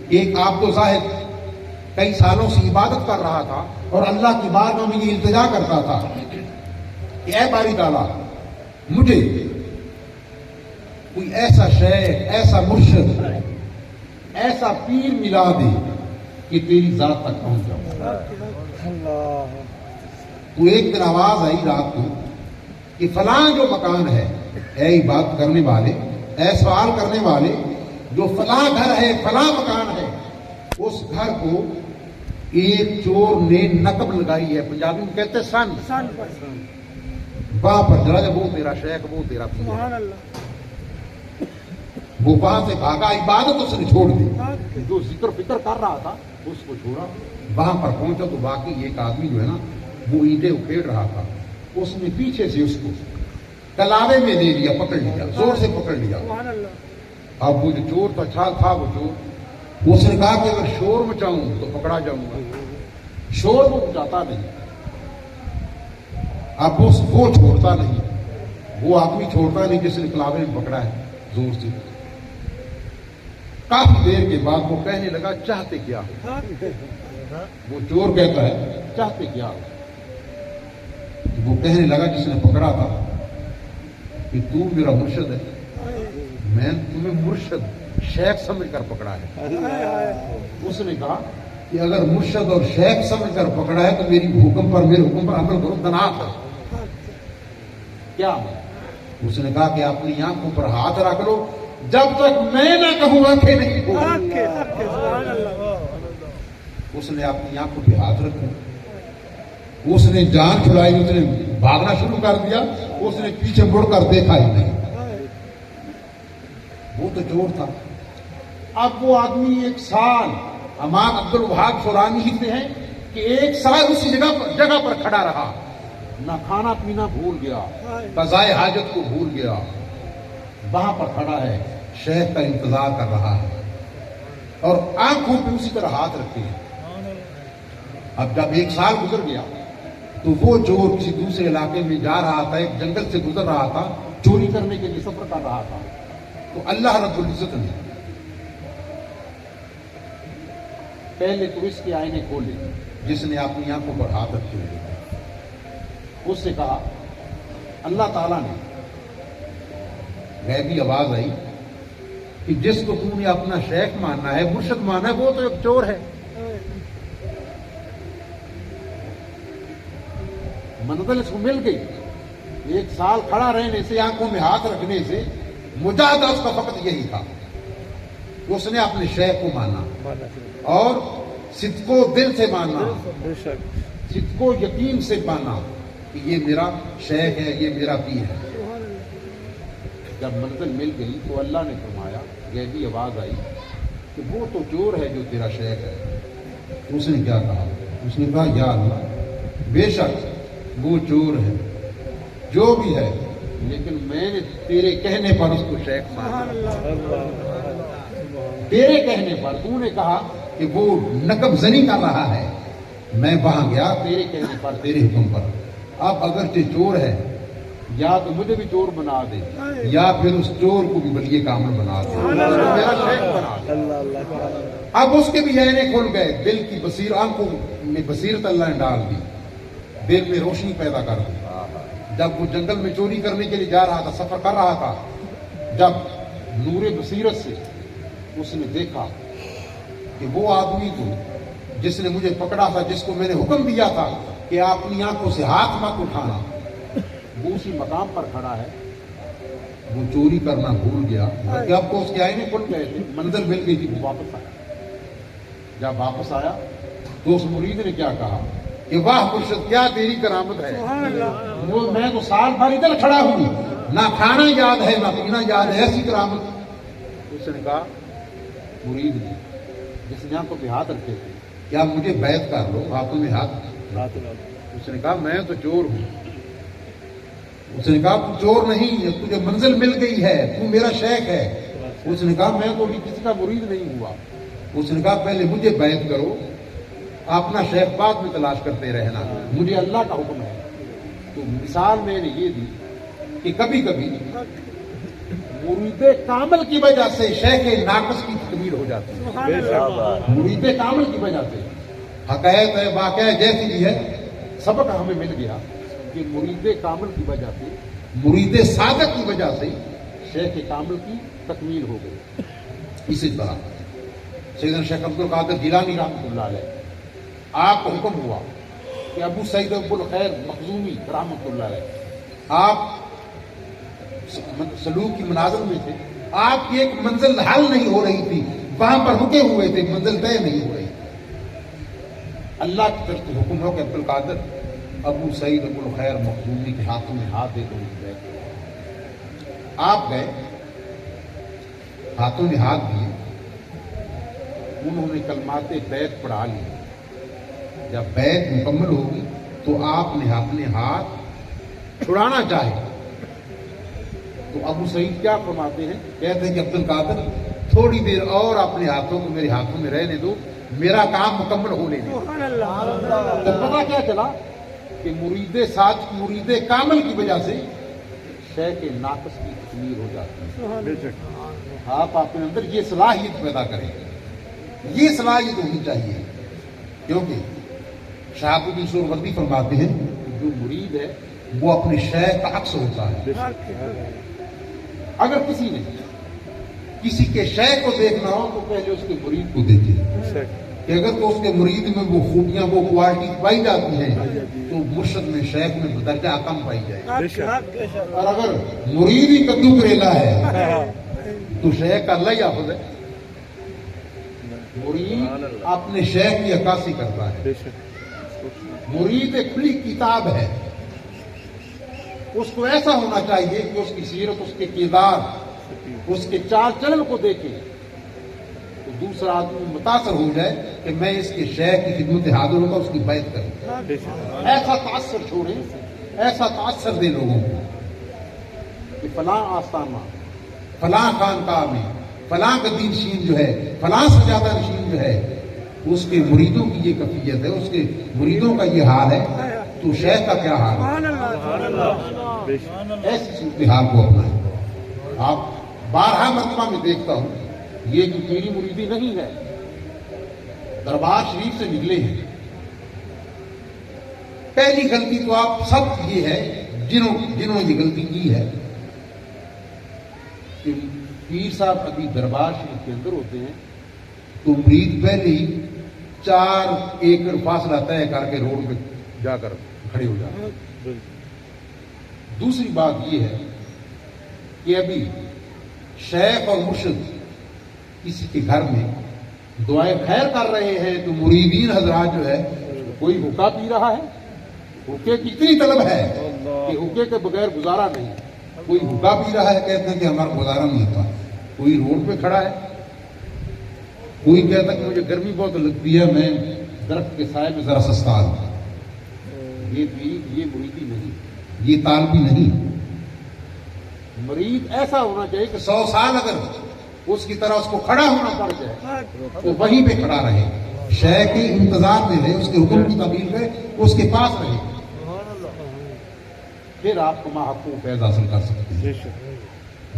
ایک عابد و زاہد کئی سالوں سے عبادت کر رہا تھا اور اللہ کی بارگاہ میں یہ التجا کرتا تھا کہ اے باری تعالیٰ، مجھے کوئی ایسا شیخ، ایسا مرشد، ایسا پیر ملا دے کہ تیری ذات تک پہنچ جاؤں. تو ایک دن آواز آئی رات کو کہ فلاں جو مکان ہے، اے عبادت کرنے والے، اے سوال کرنے والے، جو فلاں گھر ہے، فلاں مکان ہے، اس گھر کو ایک چور نے نقب لگائی ہے. پنجابی میں کہتے سن، وہاں پر جا جب وہ تیرا شیخ، وہ تیرا پیر. وہ وہاں سے بھاگا، عبادت اس نے چھوڑ دی، جو ذکر فکر کر رہا تھا اس کو چھوڑا. وہاں پر پہنچا تو باقی ایک آدمی جو ہے نا وہ اینٹیں اکھیڑ رہا تھا، اس نے پیچھے سے اس کو کلاوے میں لے لیا، پکڑ لیا، زور سے پکڑ لیا. اب وہ جو چور تھا، چھال تھا وہ چور، اس نے کہا کہ اگر شور مچاؤں تو پکڑا جاؤں گا. شور وہ مچاتا نہیں. اب وہ چھوڑتا نہیں، وہ آدمی چھوڑتا نہیں جس نے کلاوے میں پکڑا ہے زور سے. کافی دیر کے بعد وہ کہنے لگا چاہتے کیا ہو؟ وہ چور کہتا ہے چاہتے کیا ہو؟ وہ کہنے لگا جس نے پکڑا تھا کہ تو میرا مرشد ہے، میں تمہیں مرشد شیخ سمجھ کر پکڑا ہے. اس نے کہا کہ اگر مرشد اور شیخ سمجھ کر پکڑا ہے تو میرے حکم پر عمل کرو، دنات ہے کیا؟ اس نے کہا کہ اپنی آنکھوں پر ہاتھ رکھ لو، جب تک میں نہ کہوں آنکھیں نہیں کھولیں. اس نے اپنی آنکھوں پہ ہاتھ رکھا، اس نے جان چھڑائی، اس نے بھاگنا شروع کر دیا. اس نے پیچھے مڑ کر دیکھا ہی نہیں. وہ تو چور تھا. اب وہ آدمی ایک سال، امام عبد الوہاب شورانی لکھتے ہیں کہ ایک سال اسی جگہ پر کھڑا رہا، نہ کھانا پینا بھول گیا، قضائے حاجت کو بھول گیا. وہاں پر کھڑا ہے، شیخ کا انتظار کر رہا ہے اور آنکھوں پہ اسی طرح ہاتھ رکھتے ہیں. اب جب ایک سال گزر گیا تو وہ چور کسی دوسرے علاقے میں جا رہا تھا، ایک جنگل سے گزر رہا تھا، چوری کرنے کے لیے سفر کر رہا تھا. تو اللہ رب العزت نے پہلے تو اس کے آئینے کھولے جس نے اپنی آنکھوں پر ہاتھ رکھے ہوئے اس سے کہا اللہ تعالیٰ نے غیبی آواز آئی کہ جس کو تم نے اپنا شیخ ماننا ہے مرشد ماننا ہے وہ تو ایک چور ہے. منزل اس کو مل گئی. 1 سال کھڑا رہنے سے آنکھوں میں ہاتھ رکھنے سے مجاہدہ اس کا فقط یہی تھا کہ اس نے اپنے شیخ کو مانا اور صدق و دل سے مانا, صدق و یقین سے مانا کہ یہ میرا شیخ ہے, یہ میرا پیر ہے. جب منزل مل گئی تو اللہ نے فرمایا, غیبی آواز آئی کہ وہ تو چور ہے جو تیرا شیخ ہے. اس نے کیا کہا؟ اس نے کہا یا اللہ بے شک وہ چور ہے جو بھی ہے, لیکن میں نے تیرے کہنے پر اس کو شیخ مانا. تیرے کہنے پر تو نے کہا کہ وہ نقب زنی کر رہا ہے, میں وہاں گیا تیرے کہنے پر, تیرے حکم پر. اب اگرچہ چور ہے یا تو مجھے بھی چور بنا دے یا پھر اس چور کو بھی ولی کامل بنا دے, میرا شیخ بنا دے. اب اس کے بھی عینے کھل گئے, دل کی بصیر, آنکھوں میں بصیرت اللہ نے ڈال دی, دل میں روشنی پیدا کر دی. جب وہ جنگل میں چوری کرنے کے لیے جا رہا تھا, سفر کر رہا تھا, جب نور بصیرت سے اس نے دیکھا کہ وہ آدمی تو جس نے مجھے پکڑا تھا, جس کو میں نے حکم دیا تھا کہ اپنی آنکھوں سے ہاتھ مت اٹھانا, وہ اسی مقام پر کھڑا ہے. وہ چوری کرنا بھول گیا. اب تو اس کے آئینے کھل گئے تھے, منزل مل گئی تھی, وہ واپس آیا. جب واپس آیا تو اس مرید نے کیا کہا کہ واہ مرشد کیا تیری کرامت ہے, وہ میں تو سال بھر ادھر کھڑا ہوں, نہ کھانا یاد ہے نہ پینا یاد ہے, ایسی کرامت. اس نے کہا مرید نے جس نے آنکھوں پہ ہاتھ رکھے تھے, کیا مجھے بیعت کر لو, ہاتھوں میں ہاتھ. اس نے کہا میں تو چور ہوں. اس نے کہا تو چور نہیں ہے, تجھے منزل مل گئی ہے, تو میرا شیخ ہے. اس نے کہا میں تو ابھی کسی کا مرید نہیں ہوا. اس نے کہا پہلے مجھے بیعت کرو, اپنا شیخ بعد میں تلاش کرتے رہنا, مجھے اللہ کا حکم ہے. تو مثال میں نے یہ دی کہ کبھی کبھی مرید کامل کی وجہ سے شیخ ناقص کی تکمیل ہو جاتی ہے. مرید کامل کی وجہ سے حقائق ہے, واقعہ جیسی بھی ہے, سبق ہمیں مل گیا کہ مرید کامل کی وجہ سے, مرید صادق کی وجہ سے شیخ کامل کی تکمیل ہو گئی. اسی طرح سیدنا شیخ عبد القادر جیلانی رحمۃ اللہ علیہ, آپ کو حکم ہوا کہ ابو سعید ابو الخیر مخزومی رحمۃ اللہ علیہ, آپ سلوک کی منازل میں تھے, آپ کی ایک منزل حل نہیں ہو رہی تھی, وہاں پر رکے ہوئے تھے, منزل طے نہیں ہو رہی. اللہ کی طرف سے حکم ہو کہ عبد القادر ابو سعید ابو الخیر مخزومی کے ہاتھوں میں ہاتھ دے دو. آپ گئے, ہاتھوں میں ہاتھ دیے, انہوں نے کلمات بیعت پڑھا لی. جب بیعت مکمل ہوگی تو آپ نے اپنے ہاتھ چھڑانا چاہے تو ابو سعید کیا فرماتے ہیں, کہتے ہیں کہ عبد القادر تھوڑی دیر اور اپنے ہاتھوں کو میرے ہاتھوں میں رہنے دو, میرا کام مکمل ہو لے دو. تو پتا کیا چلا کہ مرید کامل کی وجہ سے شیخ ناقص کی تکمیل ہو جاتی ہے. آپ اپنے اندر یہ صلاحیت پیدا کریں, یہ صلاحیت ہونی چاہیے, کیونکہ شہاب الدین سہروردی فرماتے ہیں جو مرید ہے وہ اپنے شیخ کا عکس ہوتا ہے. اگر کسی نے کسی کے شیخ کو دیکھنا ہو تو پہلے اس کے مرید کو دیکھے, کہ اگر تو اس کے مرید میں وہ خوبیاں, وہ کوالٹی پائی جاتی ہیں تو مرشد میں, شیخ میں درجہ کم پائی جائے. اور اگر مرید ہی کدو کریلا ہے تو شیخ کا اللہ ہی حافظ ہے. مرید اپنے شیخ کی عکاسی کرتا ہے. مرید ایک کھلی کتاب ہے, اس کو ایسا ہونا چاہیے کہ اس کی سیرت, اس کے کردار, اس کے چال چلن کو دیکھے تو دوسرا آدمی متاثر ہو جائے کہ میں اس کے شیخ کی خدمت حاضر ہوگا, اس کی بیعت کروں. ایسا تاثر چھوڑیں, ایسا تاثر دے لوگوں کو کہ فلاں آستانہ, فلاں خانقاہ میں فلاں قدیم نشین جو ہے, فلاں سجادہ نشین جو ہے, اس کے مریدوں کی یہ کیفیت ہے, اس کے مریدوں کا یہ حال ہے, تو شیخ کا کیا حال ہے. ایسی صورتحال کو اپنائیں. آپ بارہا مرتبہ میں دیکھتا ہوں یہ جو تیری مریدی نہیں ہے, دربار شریف سے نکلے ہیں، پہلی غلطی تو آپ سب یہ ہے جنہوں نے یہ غلطی کی ہے کہ پیر صاحب ابھی دربار شریف کے اندر ہوتے ہیں تو مرید پہلے ہی 4 ایکڑ فاصلہ طے کر کے روڈ پہ جا کر کھڑے ہو جاتے ہیں۔ دوسری بات یہ ہے کہ ابھی شیخ اور مرشد کسی کے گھر میں دعائیں خیر کر رہے ہیں تو مریدین حضرات جو ہے کوئی حقہ پی رہا ہے، حقے کی اتنی طلب ہے کہ حقے کے بغیر گزارا نہیں، کوئی حقہ پی رہا ہے، کہتے ہیں کہ ہمارا گزارا نہیں ہوتا، کوئی روڈ پہ کھڑا ہے، کوئی کہتا ہے کہ مجھے گرمی بہت لگتی ہے، میں درخت کے سائے میں ذرا سستا ہوں۔ یہ مریدی نہیں، یہ طالبی نہیں۔ مرید ایسا ہونا چاہیے کہ 100 سال اگر اس کی طرح اس کو کھڑا ہونا پڑ جائے تو وہیں پہ کھڑا رہے، شیخ کے انتظار میں رہے، اس کے حکم کی تعمیل کرے، اس کے پاس رہے، پھر آپ کو محقوق فیض حاصل کر سکتے ہیں،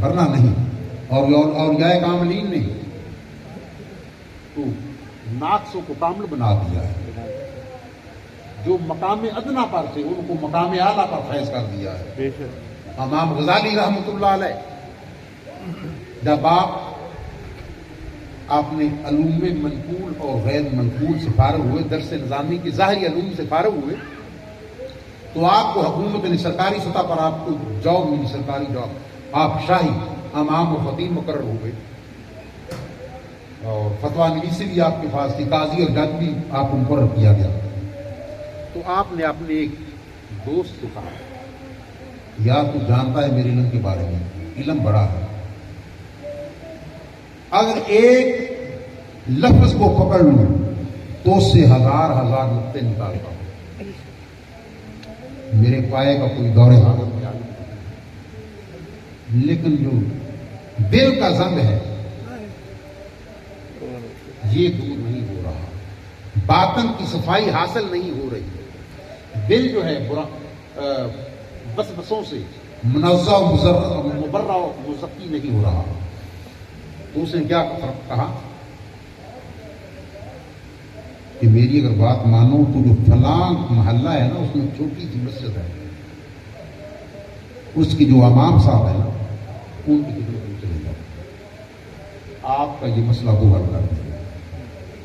ورنہ نہیں۔ اور یا کاملین نے تو ناقصوں کو کامل بنا دیا ہے، جو مقام ادنا پر تھے ان کو مقام اعلیٰ پر فیض کر دیا ہے۔ امام غزالی رحمۃ اللہ علیہ جب آپ نے علوم منقول اور غیر منقول سے فارغ ہوئے، درس نظامی کے ظاہری علوم سے فارغ ہوئے، تو آپ کو حکومت نے سرکاری سطح پر آپ کو جاب ملی، سرکاری جاب، آپ شاہی امام و خطیب مقرر ہوئے، اور فتویٰ نویسی بھی آپ کے پاس تھی، قاضی اور جج بھی آپ کو مقرر کیا گیا۔ تو آپ نے اپنے ایک دوست سے کہا، یا تو جانتا ہے میرے علم کے بارے میں، علم بڑا ہے، اگر ایک لفظ کو پکڑ لوں تو اس سے ہزار نقطے نکالتا ہوں، میرے پائے کا کوئی دور حالت میں عالم نہیں، لیکن جو دل کا زنگ ہے یہ دور نہیں ہو رہا، باطن کی صفائی حاصل نہیں ہو رہی، دل جو ہے بسوں سے منزہ مبرہ مزکی نہیں ہو رہا۔ تو اس نے کیا کہا کہ میری اگر بات مانو تو جو فلاں محلہ ہے نا اس میں چھوٹی سی مسجد ہے، اس کی جو امام صاحب ہے نا ان کی خدمت میں چلے جاؤ، آپ کا یہ مسئلہ وہ حل کر دیں گے،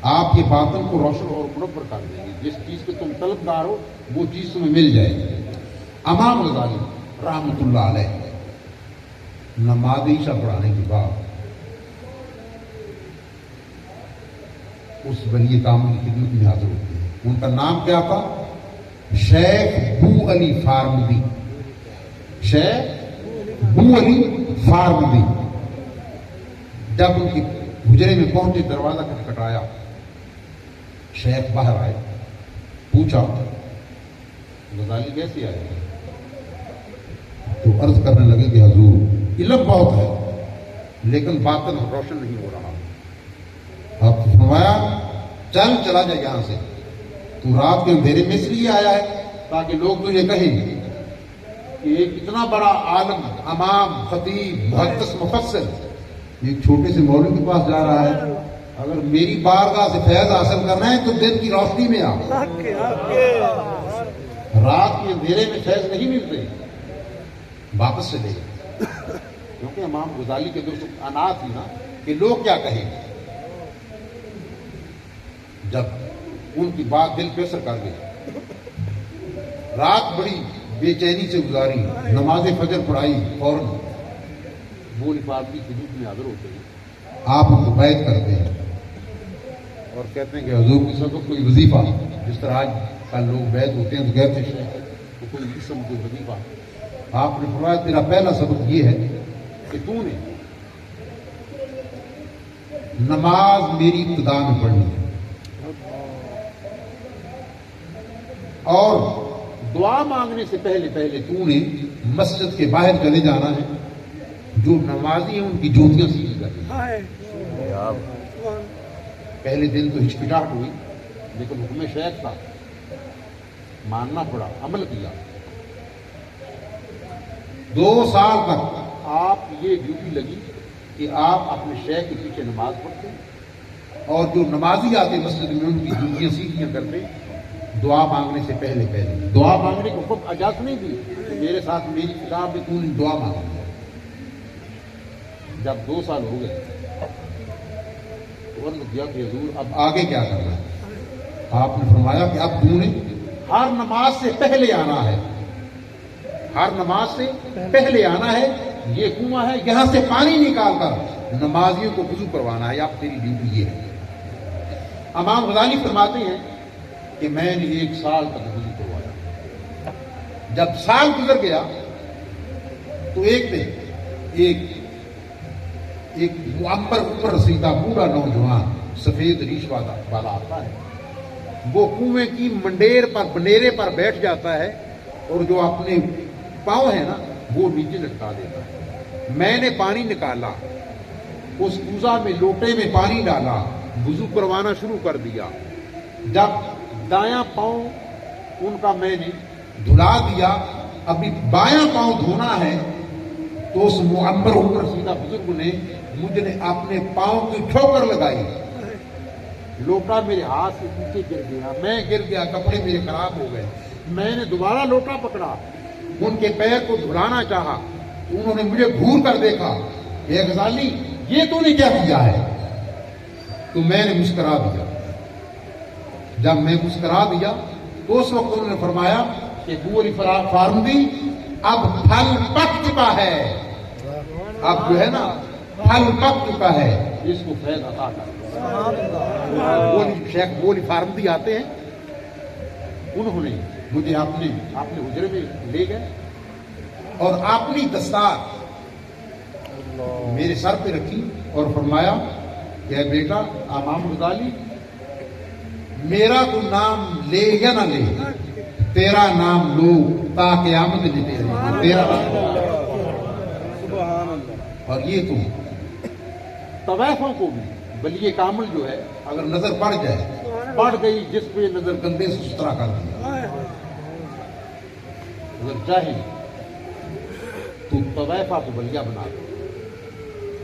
آپ کے باطن کو روشن اور منور کر دیں گے، جس چیز کے تم طلبگار ہو وہ چیز تمہیں مل جائے گی۔ امام غزالی رحمۃ اللہ علیہ نماز عشاء پڑھانے کے بعد اس ولی کامل کی خدمت میں حاضر ہوتے ہیں۔ ان کا نام کیا تھا؟ شیخ بو علی فارمدی، شیخ بو علی فارمدی۔ جب ان کے حجرے میں پہنچے، دروازہ کھٹکھٹایا، شیخ باہر آئے، پوچھا غزالی کیسے آئے؟ تو عرض کرنے لگے کہ حضور علم بہت ہے لیکن باطن روشن نہیں ہو رہا۔ آپ نے فرمایا چلا جائے یہاں سے، تو رات کے اندھیرے میں اس لیے آیا ہے تاکہ لوگ تجھے کہیں گے کہ ایک اتنا بڑا عالم، امام، خطیب، محدث، مفسر ایک چھوٹے سے مولوی کے پاس جا رہا ہے، اگر میری بارگاہ سے فیض حاصل کرنا ہے تو دن کی روشنی میں آ، رات کے اندھیرے میں فیض نہیں ملتے، واپس چلے گئے۔ کیونکہ امام غزالی کے درست انا تھی نا کہ لوگ کیا کہیں گے۔ جب ان کی بات دل پہ اثر کر گئی، رات بڑی بے چینی سے گزاری، نماز فجر پڑھائی، فوراً وہ نفاذ کی خدمت میں حاضر ہوتے ہیں، آپ ان کو بیعت کرتے ہیں اور کہتے ہیں کہ حضور کی سبق کوئی وظیفہ، جس طرح آج کل لوگ بیعت ہوتے ہیں تو کہتے ہیں تو کوئی قسم کوئی وظیفہ۔ آپ نے فرمایا تیرا پہلا سبق یہ ہے کہ تو نے نماز میری ابتدا میں پڑھنی ہے اور دعا مانگنے سے پہلے تو نے مسجد کے باہر چلے جانا ہے، جو نمازی ہیں ان کی جوتیاں سیدھی کرنی ہیں۔ پہلے دن تو ہچکچاہٹ ہوئی لیکن حکم شیخ تھا، ماننا پڑا، عمل کیا۔ 2 سال تک آپ یہ ڈیوٹی لگی کہ آپ اپنے شیخ کے پیچھے نماز پڑھتے اور جو نمازی آتے مسجد میں ان کی جوتیاں سیدھیاں کرتے دعا مانگنے سے پہلے دعا مانگنے کو خود اجازت نہیں دی کہ میرے ساتھ میری کتاب میں تو نے دعا مانگی ہے۔ جب 2 سال ہو گئے تو عرض کیا کہ حضور اب آگے کیا کرنا ہے؟ آپ نے فرمایا کہ اب تو نے ہر نماز سے پہلے آنا ہے، ہر نماز سے پہلے آنا ہے، یہ کنواں ہے یہاں سے پانی نکال کر نمازیوں کو وضو کروانا ہے، اب تیری ڈیوٹی یہ ہے۔ امام غزالی فرماتے ہیں کہ میں نے 1 سال تک وضو کروایا، جب سال گزر گیا تو ایک دن ایک معمر اوپر رسیدہ پورا نوجوان سفید ریش والا آتا ہے، وہ کنویں کی بنیرے پر بیٹھ جاتا ہے اور جو اپنے پاؤں ہے نا وہ نیچے لٹکا دیتا ہے۔ میں نے پانی نکالا، اس کوزہ میں لوٹے میں پانی ڈالا، وضو کروانا شروع کر دیا۔ جب دایاں پاؤں ان کا میں نے دھلا دیا، ابھی بایاں پاؤں دھونا ہے تو اس معمر اوپر سیدھا بزرگ نے مجھے اپنے پاؤں کی ٹھوکر لگائی، لوٹا میرے ہاتھ سے نیچے گر گیا، میں گر گیا، کپڑے میرے خراب ہو گئے۔ میں نے دوبارہ لوٹا پکڑا، ان کے پیر کو دھلانا چاہا تو انہوں نے مجھے گھور کر دیکھا، اے غزالی یہ تو نے کیا کیا ہے؟ تو میں نے مسکرا دیا۔ جب میں مسکرا دیا تو اس وقت انہوں نے فرمایا کہ بولی فارمدی اب پھل پک چکا ہے، اب جو ہے نا پھل پک چکا ہے، اس کو فیض عطا کر۔ شیخ بولی فارمدی آتے ہیں، انہوں نے مجھے اپنے حجرے میں لے گئے اور اپنی دستار میرے سر پہ رکھی اور فرمایا کہ اے بیٹا امام غزالی میرا تو نام لے یا نہ لے، تیرا نام لو تاکہ قیامت جتے رہے، تیرا اور یہ تو طوائفوں کو بھی بلیے کامل جو ہے اگر نظر پڑ جائے، پڑ گئی جس پہ نظر گندے سے ستھرا کر دیا، اگر چاہے تو طوائفہ کو بلیہ بنا دو۔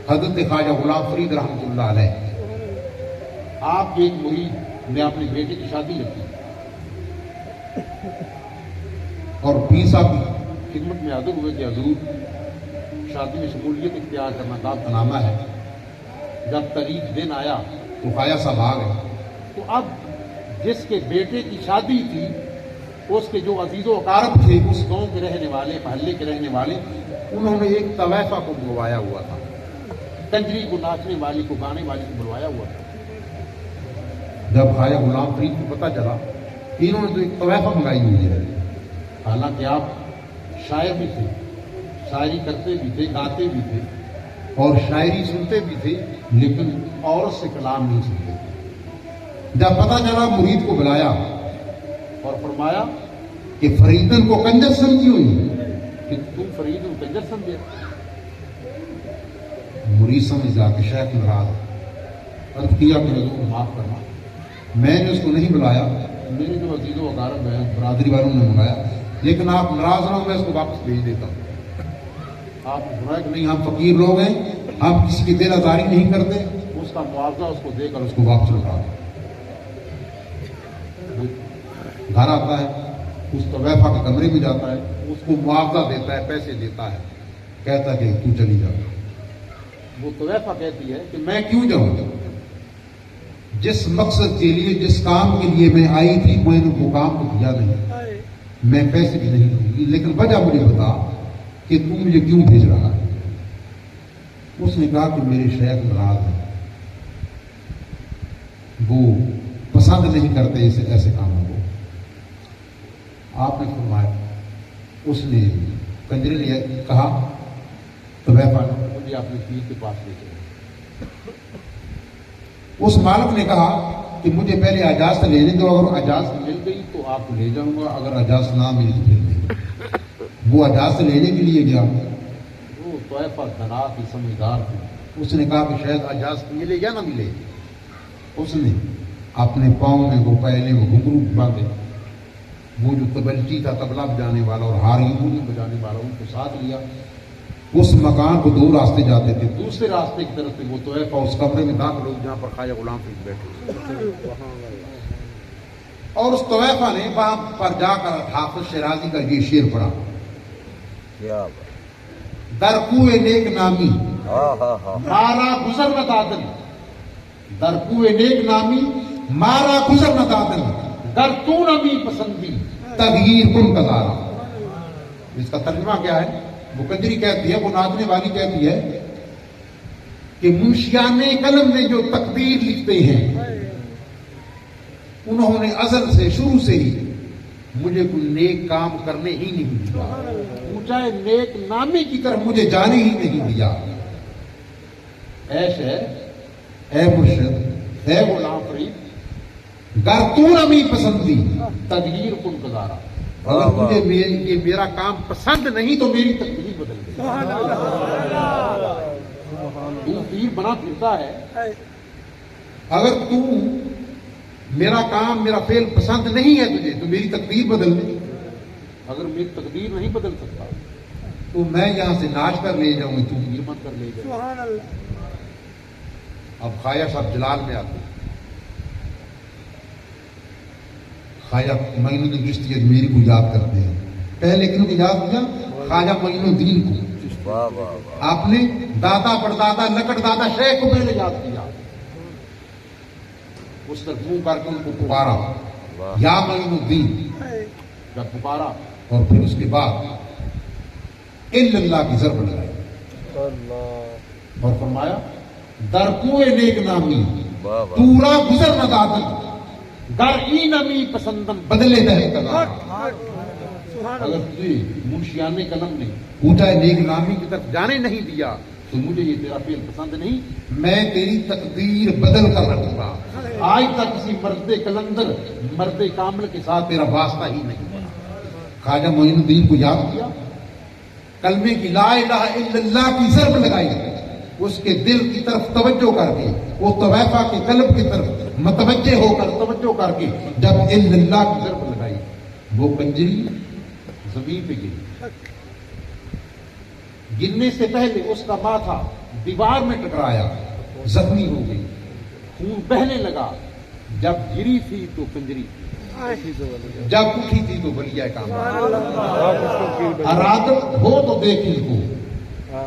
حضرت خواجہ غلام فرید رحمۃ اللہ علیہ آپ کے ایک مرید نے اپنے بیٹے کی شادی رکھی اور پیر صاحب کی خدمت میں حاضر ہوئے کہ حضور شادی میں شمولیت اختیار کرنا دعوت نامہ ہے۔ جب تاریخ دن آیا تو خواجہ صاحب آ گئے، تو اب جس کے بیٹے کی شادی تھی اس کے جو عزیز و اقارب تھے، اس گاؤں کے رہنے والے، محلے کے رہنے والے، انہوں نے ایک طوائفہ کو بلوایا ہوا تھا، کنجری کو ناچنے والی کو گانے والی کو بلوایا ہوا تھا۔ جب خواجہ غلام فرید کو پتہ چلا کہ انہوں نے تو ایک طوائفہ منگائی ہوئی ہے، حالانکہ آپ شاعر بھی تھے، شاعری کرتے بھی تھے، گاتے بھی تھے اور شاعری سنتے بھی تھے، لیکن عورت سے کلام نہیں سنتے تھے۔ جب پتہ چلا مرید کو بلایا اور فرمایا کہ فریدن کو کنجر سمجھی ہوئی کہ تم فرید کو کنجر سمجھے؟ مرید سمجھ جا کہ شیخ ناراض، عرض کیا کہ حضور معاف کرنا، میں نے اس کو نہیں بلایا، میرے جو عزیز و اقارب ہیں برادری والوں نے منگایا، لیکن آپ ناراض نہ ہو میں اس کو واپس بھیج دیتا ہوں۔ آپ نے فرمایا کہ نہیں، ہم فقیر لوگ ہیں، ہم کسی کی دل آزاری نہیں کرتے، اس کا معاوضہ اس کو دے کر اس کو واپس لوٹا دیں۔ گھر آتا ہے، اس طوائفہ کے کمرے میں جاتا ہے، اس کو معاوضہ دیتا ہے، پیسے دیتا ہے، کہتا ہے کہ تو چلی جا۔ وہ طوائفہ کہتی ہے کہ میں کیوں جاؤں، جس مقصد کے لیے، جس کام کے لیے میں آئی تھی میں نے وہ کام تو کیا نہیں، میں پیسے بھی نہیں دوں گی، لیکن وجہ مجھے بتا کہ تم مجھے کیوں بھیج رہا ہے؟ اس نے کہا کہ میرے شیخ ناراض ہیں، وہ پسند نہیں کرتے ایسے کاموں کو۔ آپ نے فرمایا، اس نے کنجری نے کہا تو مجھے اپنے پیر کے پاس لے چلے۔ اس مالک نے کہا کہ مجھے پہلے اجازت لینے دو، اگر اجازت مل گئی تو آپ کو لے جاؤں گا، اگر اجازت نہ ملی تو پھر نہیں۔ وہ اجازت لینے کے لیے گیا، وہ طوائفہ دھنا کی سمجھدار تھی، اس نے کہا کہ شاید اجازت ملے یا نہ ملے۔ اس نے اپنے پاؤں میں وہ پہلے وہ گھنگرو باندھے، وہ جو تبلچی تھا، تبلا بجانے والا اور ہارمونیم بجانے والا، ان کو ساتھ لیا، اس مکان کو دو راستے جاتے تھے، دوسرے راستے کی طرف سے وہ طویفہ اس کمرے میں داخل ہوئی جہاں پر خواجہ غلام فرید بیٹھے، اور اس طویفہ نے وہاں پر جا کر حافظ شیرازی کا یہ شعر پڑھا، کیا بات، در کوئے نیک نامی ہاں ہاں ہاں، مارا گزر نہ دادن، در کوئے نیک نامی مارا گزر نہ دادن، در تو نمی پسندی تغییر کن کزارا۔ اس کا ترجمہ کیا ہے؟ وہ کنجری کہتی ہے، وہ ناچنے والی کہتی ہے کہ منشیان قلم نے جو تقدیر لکھتے ہیں انہوں نے ازل سے شروع سے ہی مجھے کوئی نیک کام کرنے ہی نہیں دیا، پوچھا ہے نیک نامی کی طرف مجھے جانے ہی نہیں دیا۔ ایش ہے اے مرشد اے غلام فرید، گر تو نمی پسندی تغییر کن گزارا، اگر مجھے یہ میرا کام پسند نہیں تو میری تقدیر بدل دے۔ تو پیر بنا پھرتا ہے، اگر تو میرا کام میرا فعل پسند نہیں ہے تجھے تو میری تقدیر بدل دے۔ اگر میری تقدیر نہیں بدل سکتا تو میں یہاں سے ناچ کر لے جاؤں، تو پیر مت کر لے جاؤں۔ اب خواجہ صاحب جلال میں آتے ہیں، خواجہ معین الدین چشتی اجمیری کو یاد کرتے ہیں، پہلے کن کو یاد کیا؟ خواجہ معین الدین کو۔ واہ واہ واہ، آپ نے دادا پردادا لکڑ دادا شیخ کو پہلے یاد کیا، اس پر منہ کر کے ان کو پکارا یا معین الدین، جب پکارا اور پھر اس کے بعد الا اللہ کی ضرب لگائی اور فرمایا در کوئے نیک نامی واہ واہ، تورا گزر نہ دادن، در ای نمی پسندم بدلے دہے کگارا۔ اگر تجھے منشیان قلم نے پوچھا ہے نیک نامی کی طرف جانے نہیں دیا تو مجھے یہ تیرا فعل پسند نہیں، میں تیری تقدیر بدل کر رکھوں گا۔ آج تک کسی مرد کلندر مرد کامل کے ساتھ تیرا واسطہ ہی نہیں بنا۔ خواجہ معین الدین کو یاد کیا، کلمے کی لا الہ الا اللہ کی ضرب لگائی، اس کے دل کی طرف توجہ کر کے، وہ طویفہ کے قلب کی طرف متوجہ ہو کر توجہ کر کے جب الا اللہ کی ضرب لگائی، وہ کنجری زمین پہ گری، گرنے سے پہلے اس کا ماتھا دیوار میں ٹکرایا، زخمی ہو گئی، خون بہنے لگا، جب گری تھی تو کنجری، جب اٹھی تھی تو بلیا کام، ارادت ہو تو دیکھی کو،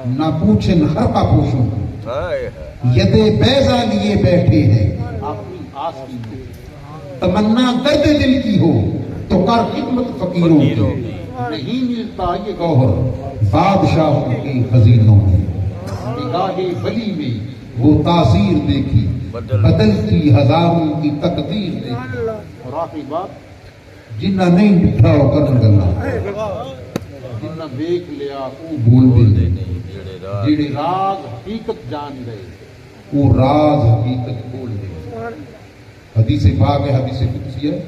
نہ پوچھن ہر کا پوچھوں، ہائے ہائے، یدے بیضا لیے بیٹھے ہیں، اپنی آس کی تمنا درد دل کی ہو تو کر خدمت فقیروں کی، نہیں ملتا یہ گوہر بادشاہوں کے خزینوں میں، نگاہ ولی میں وہ تاثیر دیکھی، بدلتی ہزاروں کی تقدیر دیکھی۔ اور آخری بات، جنہ نہیں ڈٹھا ہو کرن گلا، جنہ دیکھ لیا او بول دے، نہیں جڑے راہ، جڑے راز حقیقت جان گئے وہ راز حقیقت بول دے۔ حدیث پاک ہے، حدیث قدسی ہے،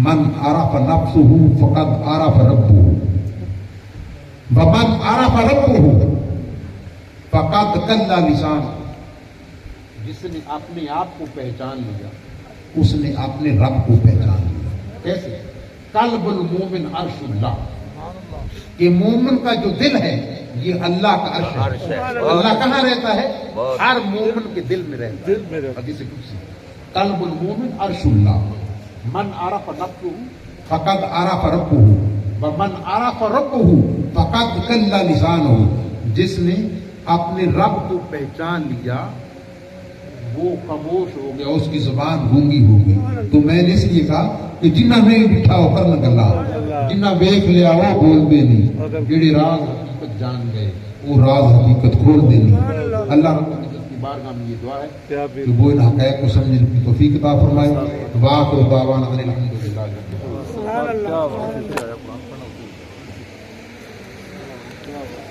من عرف نفسه فقد عرف ربه ومن عرف ربه فقد کلا لسان، جس نے اپنے آپ کو پہچان لیا اس نے اپنے رب کو پہچان لیا۔ کیسے؟ قلب المومن عرش اللہ، کہ مومن کا جو دل ہے یہ اللہ کا عرش ہے۔ اللہ کہاں رہتا ہے؟ ہر مومن کے دل میں رہتا ہے۔ حدیث قدسی، قلب المومن عرش اللہ، من عرف نفسه فقد عرف ربه ومن عرف ربه فقد کلا لسانه، جس نے اپنے رب کو پہچان لیا وہ خاموش ہو گیا، اس کی زبان گونگی ہو گئی۔ تو میں نے اس لیے کہا کہ جنہ نہیں ڈٹھا ہو کر نہ گلا، جنہ دیکھ لیا وہ بول دے نہیں، جڑے راز حقیقت جان گئے وہ راز حقیقت کھول دے نہیں۔ اللہ رب العزت کی بارگاہ میں یہ دعا ہے کہ وہ ان حقائق کو سمجھنے کی توفیق عطا فرمائے۔ وآخر دعوانا ان الحمدللہ رب العالمین۔